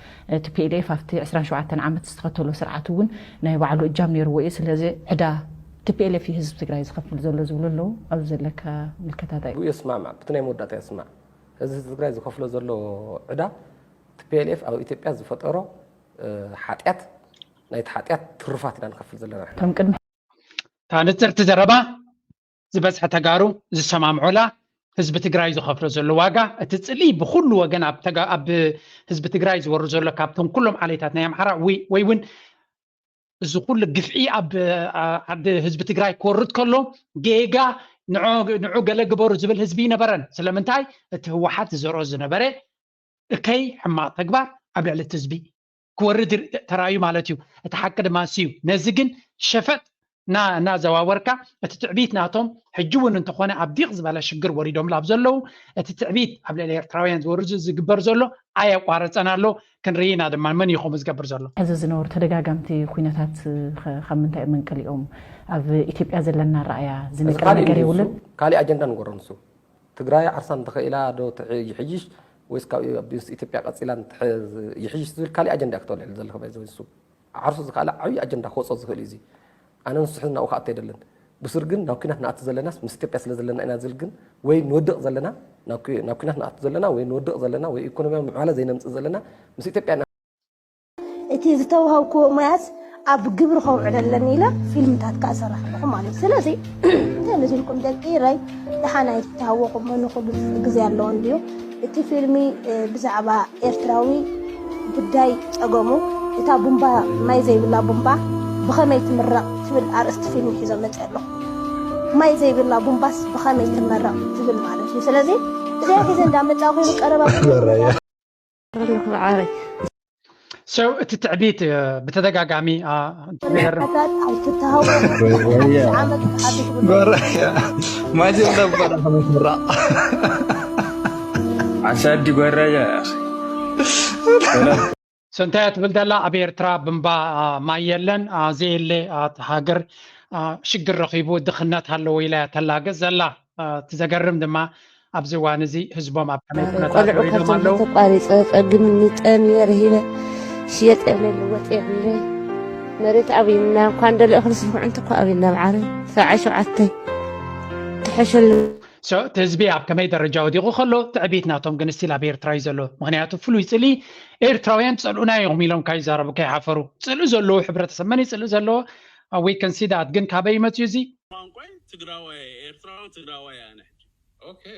ቲፒኤልኤፍ ኣብቲ 27 ዓመት ዝተኸተሎ ስርዓት እውን ናይ ባዕሉ እጃም ነይርዎ እዩ ስለዚ ዕዳ ቲፒኤልኤፍ ህዝቢ ትግራይ ዝኸፍል ዘሎ ዝብለሎ ኣብ ዘለካ ምልከታታ እዩ ይስማዕ ብትናይ መወዳእታ ይስማዕ ህዝቢ ትግራይ ዝኸፍሎ ዘሎ ዕዳ ቲፒኤልኤፍ ኣብ ኢትዮጵያ ዝፈጠሮ ሓጢያት ናይቲ ሓጢያት ትሩፋት ኢና ንከፍል ዘለና ከም ቅድሚ ታንፅርቲ ዘረባ ዝበዝሐ ተጋሩ ዝሰማምዑላ ህዝቢ ትግራይ ዝኸፍሎ ዘሎ ዋጋ እቲ ፅሊ ብኩሉ ወገን ኣብ ህዝቢ ትግራይ ዝወሩ ዘሎ ካብቶም ኩሎም ዓሌታት ናይ ኣምሓራ ወይ እውን እዚ ኩሉ ግፍዒ ኣብ ዓዲ ህዝቢ ትግራይ ክወርድ ከሎ ጌጋ ንዑ ገለ ግበሩ ዝብል ህዝቢ ነበረን ስለምንታይ እቲ ህወሓት ዘርኦ ዝነበረ እከይ ሕማቕ ተግባር ኣብ ልዕሊ እቲ ህዝቢ ክወርድ ተራዩ ማለት እዩ እቲ ሓቂ ድማ እዩ ነዚ ግን ሸፈጥ እናዘዋወርካ እቲ ትዕቢት ናቶም ሕጂ እውን እንተኾነ ኣብ ዲቕ ዝበለ ሽግር ወሪዶም ላብ ዘለው እቲ ትዕቢት ኣብ ልዕሊ ኤርትራውያን ዝወርድ ዝግበር ዘሎ ኣየቋረፀን ኣሎ ክንርኢና ድማ መን ይኹም ዝገብር ዘሎ እዚ ዝነበሩ ተደጋጋምቲ ኩነታት ካብ ምንታይ መንቀሊኦም ኣብ ኢትዮጵያ ዘለና ረኣያ ዝነቀል ነገር ይውልን ካሊእ ኣጀንዳ ንጎሮ ንሱ ትግራይ ዓርሳን ተኸኢላ ዶ ይሕይሽ ወይስ ካብ ኢትዮጵያ ቀፂላ ይሕይሽ ዝብል ካሊእ ኣጀንዳ ክተወልዕል ዘለኹ ባይዘ ዓርሱ ዝካለ ዓብዪ ኣጀንዳ ክወፆ ዝኽእል እዩ ኣነ ንስሕና ናብኡ ከኣተ ኣይደለን ብስር ግን ናብ ኩናት ንኣቱ ዘለናስ ምስ ኢትዮጵያ ስለ ዘለና ኢና ዝብል ግን ወይ ንወድቕ ዘለና ናብ ኩናት ንኣቱ ዘለና ወይ ንወድቕ ዘለና ወይ ኢኮኖሚያዊ ምዕባለ ዘይነምፅእ ዘለና ምስ ኢትዮጵያ እቲ ዝተዋሃብክዎ ሙያስ ኣብ ግብሪ ከውዕል ኣለኒ ኢለ ፊልምታት ከዓ ሰራሕ ኣለኹ ማለት እዩ ስለዚ ተመዚልኩም ደቂ ራይ ደሓና ይተሃወቁ መንኩሉ ግዜ ኣለዎ እንድዩ እቲ ፊልሚ ብዛዕባ ኤርትራዊ ጉዳይ ፀገሙ እታ ቡምባ ማይ ዘይብላ ቡምባ ብኸመይ ትምረቕ ትብል ኣርእስቲ ፊልሚ ሒዞም መፅእ ኣለኹ ማይ ዘይብላ ቡምባስ ብኸመይ ትመረቕ ትብል ማለት እዩ ስለዚ እዚኣ ሒዘ እንዳመፃ ኮይኑ ቀረባ ሰው እቲ ትዕቢት ብተደጋጋሚ ማይ ዘይብላ ቡምባ ብኸመይ ትምረቕ ዓሳዲ ጎረያ سنتات بلدلا أبي إرترا بمبا ما يلن زيلة هاجر شجر رخيبو دخلنات هالو ولايات هاللاجز زلا تزجرم دما أبزوان زي حزبه ما بكمل كنا تقولي مالو قارئ أقدم النتأمير هنا شيء أمل وتأمل مريت أبينا كان دل أخلص عندك أبينا معري فعشوا عتي تحشل سو تزبي أب كمية درجة وديقو خلو تعبيتنا توم جنستيل أبي إرتراي زلو مغنياتو فلو يسألي إرتراويان تسألونا يوم يلون كاي زاربو كاي حفرو تسألو زلو حبرة سماني تسألو زلو we can see that جن كابي ما تيزي تقراوي إرتراو تقراوي أنا okay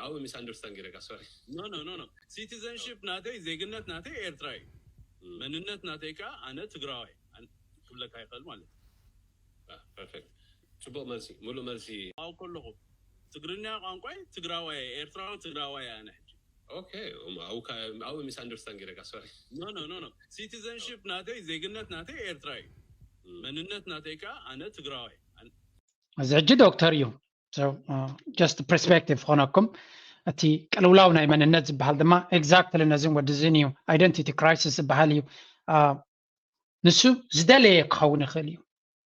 أو misunderstand كده sorry no citizenship ناتي زيجنت ناتي إرتراي مننت ناتي كا أنا تقراوي أنا كل كاي خل مالي perfect شباب مرسي مولو مرسي أو كلهم تقرنيا قانقوي تقراوي إرتراو تقراوي أنا okay أو misunderstand كده sorry no citizenship ناتي زيجنت ناتي إرتراي مننت ناتي كا أنا تقراوي زعجي دكتور يوم so just the perspective هناكم أتي كلولاونا من الناس بهالدما exactly لازم ودزينيو identity crisis بهاليو نسو زدلي يقهون خليو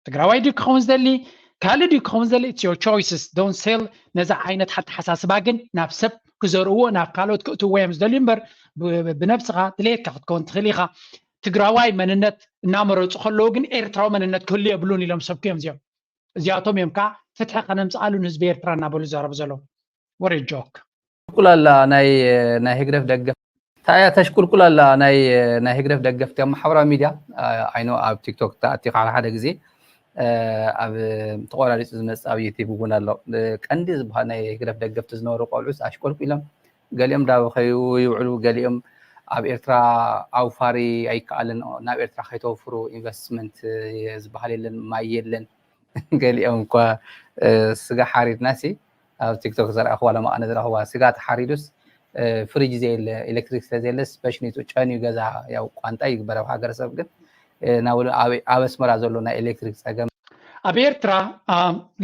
تقراوي دي قهون زدلي كالي دي قهون زدلي it's your choices don't sell نزع عينت حتى حساس باقن نفسب كزروه نافقالوت كأتو ويم زدلي مبر بنفسها تليك كون تخليها تقراوي من النت نامرو تخلوغن إيرتراو من النت كل يبلوني لهم سبكيهم زياتهم يمكا فتح قنم سألوا نسبة إيرترا نابولو زارب زلو وري جوك كل الله ناي هجرف دقف تايا تشكر كل الله ناي هجرف دقف تيم محاورة ميديا عينو أب تيك توك تأتيق على حدا جزي أب تقول على اسم أب يتيبون الله كنديز بها ناي هجرف دقف تزنور قالوس أشكر كلهم قاليهم داو خيو يوعلو قاليهم اب إرترا او فاري اي كالن ناب إرترا خيتوفرو انفستمنت يزبحلن ما يلن قاليهم كو سغا حاريد ناسي او تيك توك زرا اخوالا ما انا هو سغات حاريدوس فريج زي الالكتريك زيلس باشنيتو چانيو غزا ያው ቋንጣ ይግበረው ሀገር ሰብ ግን ናውል አበስመራ ዘሎና ኤሌክትሪክ ጸገም ኣብ ኤርትራ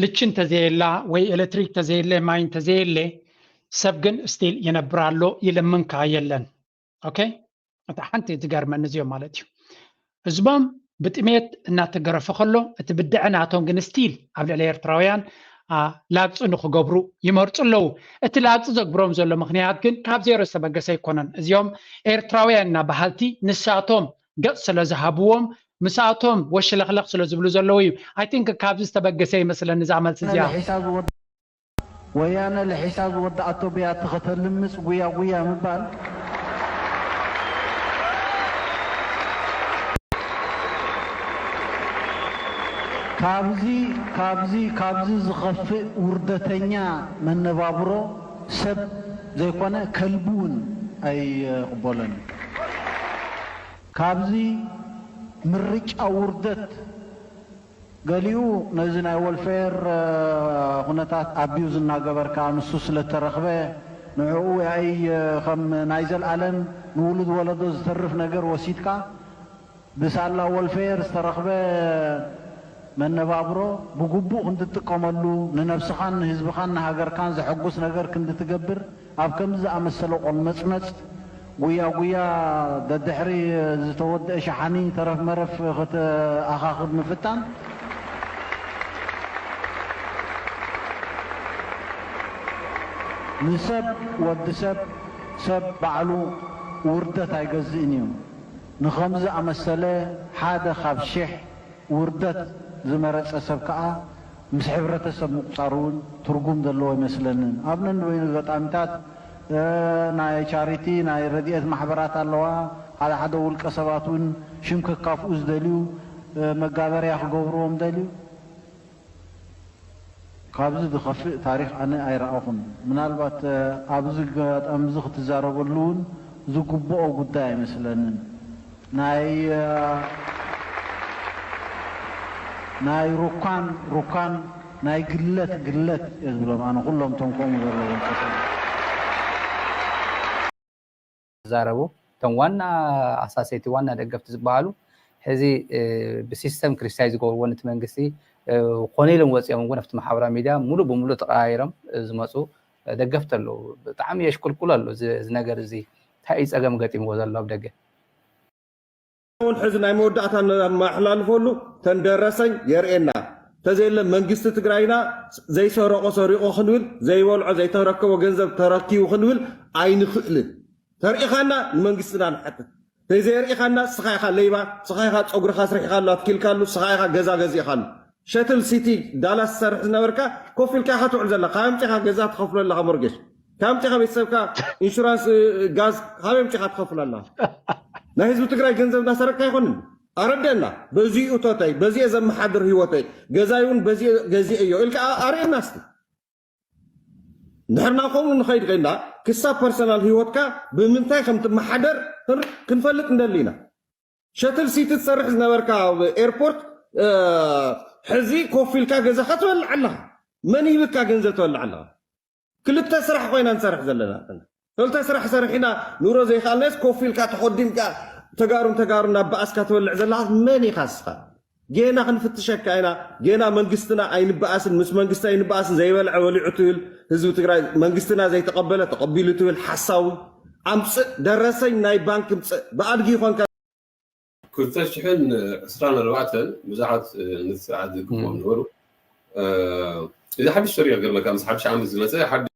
ልችን ተዘየላ ወይ ኤሌክትሪክ ተዘየለ ማይን ተዘየለ ሰብ ግን ስቲል የነብራሎ ይለምንካ የለን ኦኬ አታ ሓንቲ ዝገርመን እዚዮ ማለት እዩ ህዝቦም ብጥሜት እናተገረፈ ከሎ እቲ ብድዕናቶም ግን ስቲል ኣብ ልዕሊ ኤርትራውያን ላጽ ንኽገብሩ ይመርጹ ኣለዉ እቲ ላጽ ዘግብሮም ዘሎ ምክንያት ግን ካብ ዜሮ ዝተበገሰ ይኮነን እዚኦም ኤርትራውያንና ባህልቲ ንሳቶም ገጽ ስለ ዝሃብዎም مساتهم وش لخلق سلو زبلو زلوي I think كابز تبقسي مثلا نظام السجيا ويانا الحساب ودعته بيا تختل لمس ويا مبال كابزي زخفي وردتنيا من نبابرو سب زي كونه كلبون اي قبولن كابزي مرج أوردت قاليو نزنا والفير هناتات أبيوز الناقبر كان سوس للترخبة نعو أي خم نايزل العالم نولد ولد زترف نجر وسيتكا بس الله والفير استرخبة من نبابرو بقبو كنت تقاملو ننفسخان هزبخان هاجر كان زحقوس نجر كنت تجبر أبكم ز أمسلو المسمس ويا ددحري زتود شحاني طرف مرف خت اخاخد مفتان نسب ودسب سب بعلو وردت ايغزينيوم نخمز امسله حاده خبشح وردت زمرص سبكا مس حبرتسب مقصارون ترغم دلو يمسلن ابنن وين غطامتات ناي چاريتي ناي رديت محبرات اللوا على حدا ولق سباتون شمك كافوز دليو مغابر يخغبروم دليو كابز دخف تاريخ انا ايراهم منالبات ابز امز تزاربلون زغبو غداي مثلن ناي ركان ناي قلت يزبلهم انا كلهم تنقوم زربون زاربو تن وانا اساسيتي وانا دغفت زبالو هذه بسيستم كريستايز غور ونت منغسي خونيلن وصيام ونفت محاورا ميديا مولو بمولو تقايرم زمصو دغفتلو بطعم يشكلكلالو زي نجر زي تاي صقم غطيم وزالو دغه ون حزناي مودعتا ما حلالفولو تندرسن يرئنا تزيل منغست تግራይና زي سرقو خنول زي ولع زي تركبو ገንዘብ ተረኪው خنول አይንخئልን تريخنا المنجستنا حتى تزيريخنا سخايخا ليبا سخايخا صغرخا سريخا تكيلكالو سخايخا غزا غزيخالو شتل سيتي دالاس سرح نبركا كوفيلكا خاتو علزلا قامتيخا غزا تخفل لها مرغش كامتيخا بيسبكا انشورانس غاز هامتيخا تخفل لها نا حزب تግራይ ገንዘብ እንዳሰረቀ ይሆንን አረደና በዚህ ኡቶታይ በዚህ ዘመሐድር ህይወታይ ገዛዩን በዚህ ገዚ እዩ ኢልካ አሬናስ نحن قوم نخيد غينا كسا بيرسونال هيوتكا بمنتاي خمت محدر كنفلت ندلينا شاتل سيتي تصرح زنبركا ايربورت حزي كوفيلكا غزا خطول علها من يبكا غنزل تول علها كل تسرح وين نسرح زلنا كل تسرح سرحنا نورو زي خالناس كوفيلكا تخدمكا تقارن باسكا تول زلها من يخسخا جينا خنفتشك كاينا جينا منغستنا اين باسن مس منغستا اين باسن زي بلع ولعتول هزو تግራይ منغستنا زي تقبلتول حساوي امص درسين ناي بانك بادغي خونكا كنتشحن اسرانا رواتن مزاحت نتساعد كم نورو اذا حد الشريعه قبل كان صاحب عامل زلزال حد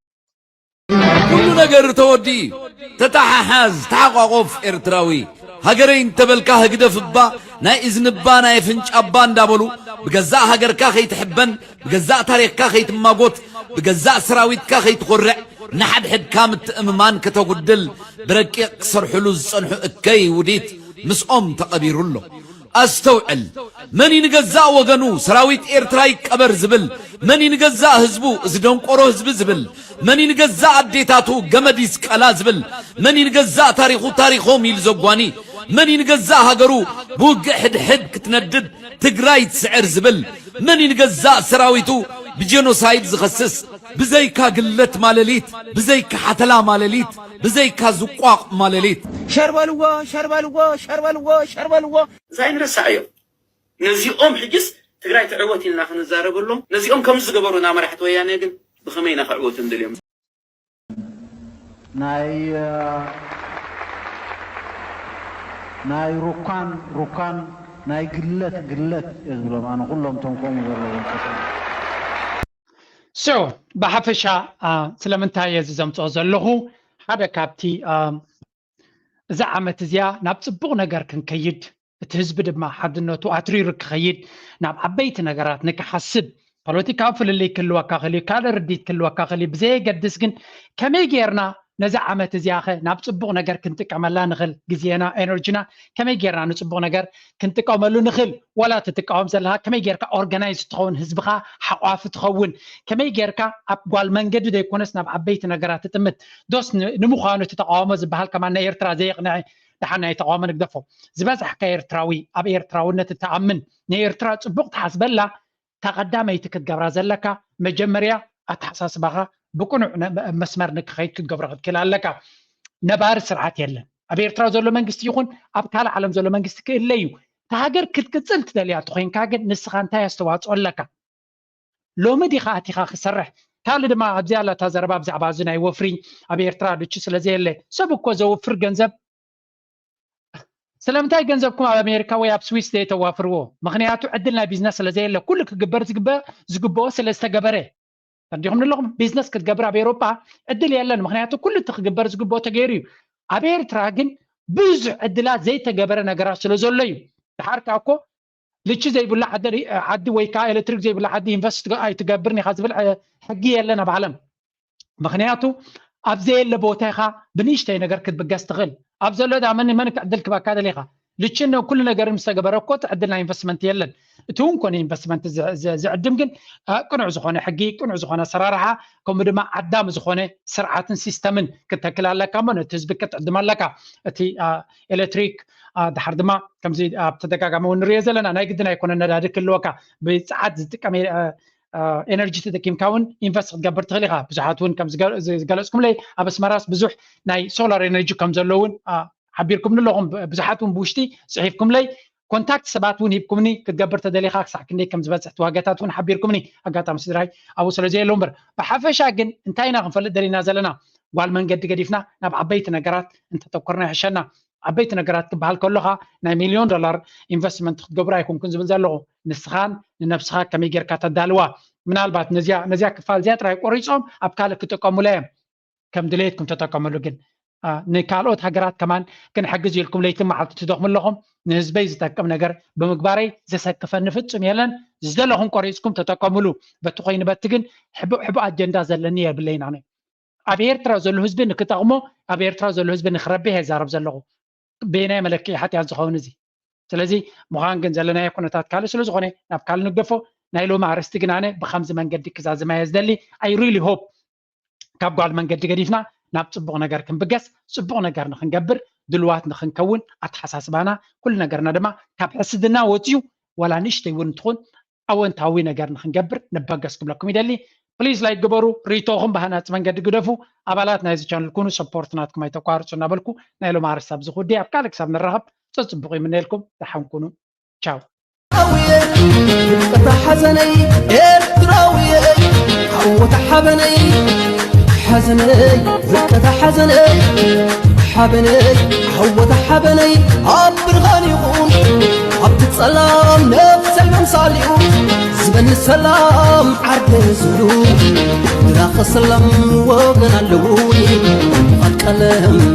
كل ነገር ተወዲ ተታሓዝ ታቋቆፍ ኤርትራዊ هاجرين تبلكا هجدفبا ناي إذنبا ناي فنشابا ندابلو بجزاء هاجركا خيت حبن بجزاء تاريخكا خيت ماغوت بجزاء سراويتكا خيت قرع نحد حد كامت أممان كتوجدل بركي صرح لوز صنح كي وديت مسقم تقبير له أستوعل من ينجزا وغنو سراويت إيرتراي قبر زبل من ينجزا هزبو زدون قرو هزب زبل من ينجزا عديتاتو قمديس كلا زبل من ينجزا تاريخو ميل زبواني من ينجزا هاقرو بوق حد كتندد تقراي تسعر زبل من ينجزا سراويتو بجينوسايد زخصص بزيكا قلت مالليت بزيكا حتلا مالليت بزيكا زقاق مالليت شربلوا زين رسعيو نزيقوم حجس تقراي تعوتي لنا خنزارب لهم نزيقوم كم زقبرونا مرحت ويانا قل بخمينا خعوت ندليم ناي ركان ناي قلت يزبلهم أنا كلهم تنقوم So بحفشة سلامنتها يزمتو زلهو هذا كابتي زعمت زيا نابصبغ نجار كنكيد تهزب دما حدنتو اتريرك خيد ناب عبيت نجارات نكحسب بوليتيكا فللي كل وكاخلي كاد رديت كل وكاخلي بزي قدس كن كمي غيرنا نزعمت زياخه نابصبغ نجار كنتقملا نخل غزينا انرجينا كمي غيرنا نصبغ نجار كنتقملو نخل ولا تتقاوم زلها كمي غيركا اورغانايز تخون حزبخا حقواف تخون كمي غيركا ابغال منجد ديكونس ناب عبيت نجارات تتمت دوس نمخانو تتقاوم زبحال كمان ايرترا زي يقنع دحنا يتقاوم نقدفو زبازح كايرتراوي اب ايرتراونت تتامن نيرترا صبغ تحسبلا تقدامي تكتقبرا زلكا مجمريا اتحساسبها بكون مسمر نكخيت كتقبرا كلالكا نبار سرعات يلن اب ايرترا زلو منغست يكون اب كال عالم زلو منغست كليو تهاجر كتكصل تدليا تخين كاغن نسخانتا يستواصو لكا لومدي خاتيخا خسرح كال دما ابزيالا تزرباب زعبا زناي وفري اب ايرترا دچ سلازيله سبكو زوفر ገንዘብ سلامتاي ገንዘብኩም ኣብ ኣሜሪካ ወይ ኣብ ስዊስ ደይ ተዋፍርዎ ምክንያቱ ዕድልና ቢዝነስ ስለዘየለ ኩሉ ክግበር ዝግበኦ ስለዝተገበረ እንዲሁም ንለኹም ቢዝነስ ክትገብር ኣብ ኤውሮጳ ዕድል የለን ምክንያቱ ኩሉ ትክግበር ዝግበኦ ተገይሩ እዩ ኣብ ኤርትራ ግን ብዙሕ ዕድላት ዘይተገበረ ነገራት ስለዘሎ እዩ ድሓርካ እኮ ልቺ ዘይብላ ዓዲ ወይ ከዓ ኤሌክትሪክ ዘይብላ ዓዲ ኢንቨስት ኣይትገብርን ኢኻ ዝብል ሕጊ የለን ኣብ ዓለም ምክንያቱ ኣብ ዘየለ ቦታ ኢኻ ብንእሽተይ ነገር ክትብገስ ትኽእል ኣብ ዘሎ ዳ መን ክዕድል ክባካ ደሊኻ ልችን ኩሉ ነገር ምስተገበረ እኮ ትዕድልና ኢንቨስትመንት የለን እቲ እውን ኮነ ኢንቨስትመንት ዝዕድም ግን ቅኑዕ ዝኾነ ሕጊ ቅኑዕ ዝኾነ ሰራርሓ ከምኡ ድማ ዓዳም ዝኾነ ስርዓትን ሲስተምን ክትተክል ኣለካ እሞ ነቲ ህዝቢ ክትዕድም ኣለካ እቲ ኤሌክትሪክ ድሓር ድማ ከምዚ ኣብ ተደጋጋሚ እውን ንሪኦ ዘለና ናይ ግድን ኣይኮነ ነዳዲ ክህልወካ ብፀዓት ዝጥቀም ኤነርጂ ተጠቂምካ እውን ኢንቨስት ክትገብር ትኽእል ኢኻ ብዙሓት እውን ከም ዝገለፅኩም ለይ ኣብ ኣስመራስ ብዙሕ ናይ ሶላር ኤነርጂ ከም ዘለዎ እውን ሓቢርኩም ንለኹም ብዙሓት እውን ብውሽጢ ፅሒፍኩም ለይ ኮንታክት ሰባት እውን ሂብኩምኒ ክትገብር ተደሊኻ ክሳዕ ክንደይ ከም ዝበፅሕ ዋጋታት እውን ሓቢርኩምኒ ኣጋጣሚ ስድራይ ኣብኡ ስለዘየለው እምበር ብሓፈሻ ግን እንታይ ኢና ክንፈልጥ ደሊና ዘለና ጓል መንገዲ ገዲፍና ናብ ዓበይቲ ነገራት እንተተኮርና ይሕሸና ዓበይቲ ነገራት ክበሃል ከለኻ ናይ $1,000,000 ኢንቨስትመንት ክትገብሩ ኣይኮንኩን ዝብል ዘለኹ ንስኻን ንነብስኻ ከመይ ጌርካ ተዳልዋ ምናልባት ነዚያ ክፋል እዚያ ጥራይ ቆሪፆም ኣብ ካልእ ክጥቀሙላ እዮም ከም ድሌትኩም ተጠቀመሉ ግን ንካልኦት ሃገራት ከማን ክንሕግዝ ኢልኩም ለይትን መዓልቲ ትደኽሙ ኣለኹም ንህዝበይ ዝጠቅም ነገር ብምግባረይ ዘሰክፈኒ ፍጹም የለን ዝደለኹም ቆሪፅኩም ተጠቀሙሉ በቲ ኮይኑ በቲ ግን ሕቡእ ኣጀንዳ ዘለኒ የብለይና ነ ኣብ ኤርትራ ዘሎ ህዝቢ ንክጠቕሞ ኣብ ኤርትራ ዘሎ ህዝቢ ንክረቢሕ የዛረብ ዘለኹ بيناي ملكي حتى ينزخون زي سلازي مغان جن زلنا يكون تات كالو سلوز غني ناب كالو نقفو نايلو ما عرستقنانه بخمس من قد كزاز ما يزدلي I really hope كاب قال من قد قديفنا ناب صبغ نجار كن بقس صبغ نجار نخن جبر دلوات نخن كون أتحساس بانا كل نجارنا دما كاب حسدنا وتيو ولا نشتي ونتخون أو نتاوي نجار نخن جبر نبقس قبلكم يدلي بليز لايك جبرو ريتوهم بهنات من قد قدفو أبالات نايز channel كونوا سبورتناتكم أي تقارصوا نابلكو نايلو معرس سبز خودي أبكالك سبنا الرهب تصبغي من لكم تحهم كونوا تشاو حزني إرتراوي عوت حبني حزني زكت حزني حبني عوت حبني أبرغاني غون أبتتصلام نفس المصاليو زبن السلام عرض زلو دراخ السلام وقنا اللوني قد كلام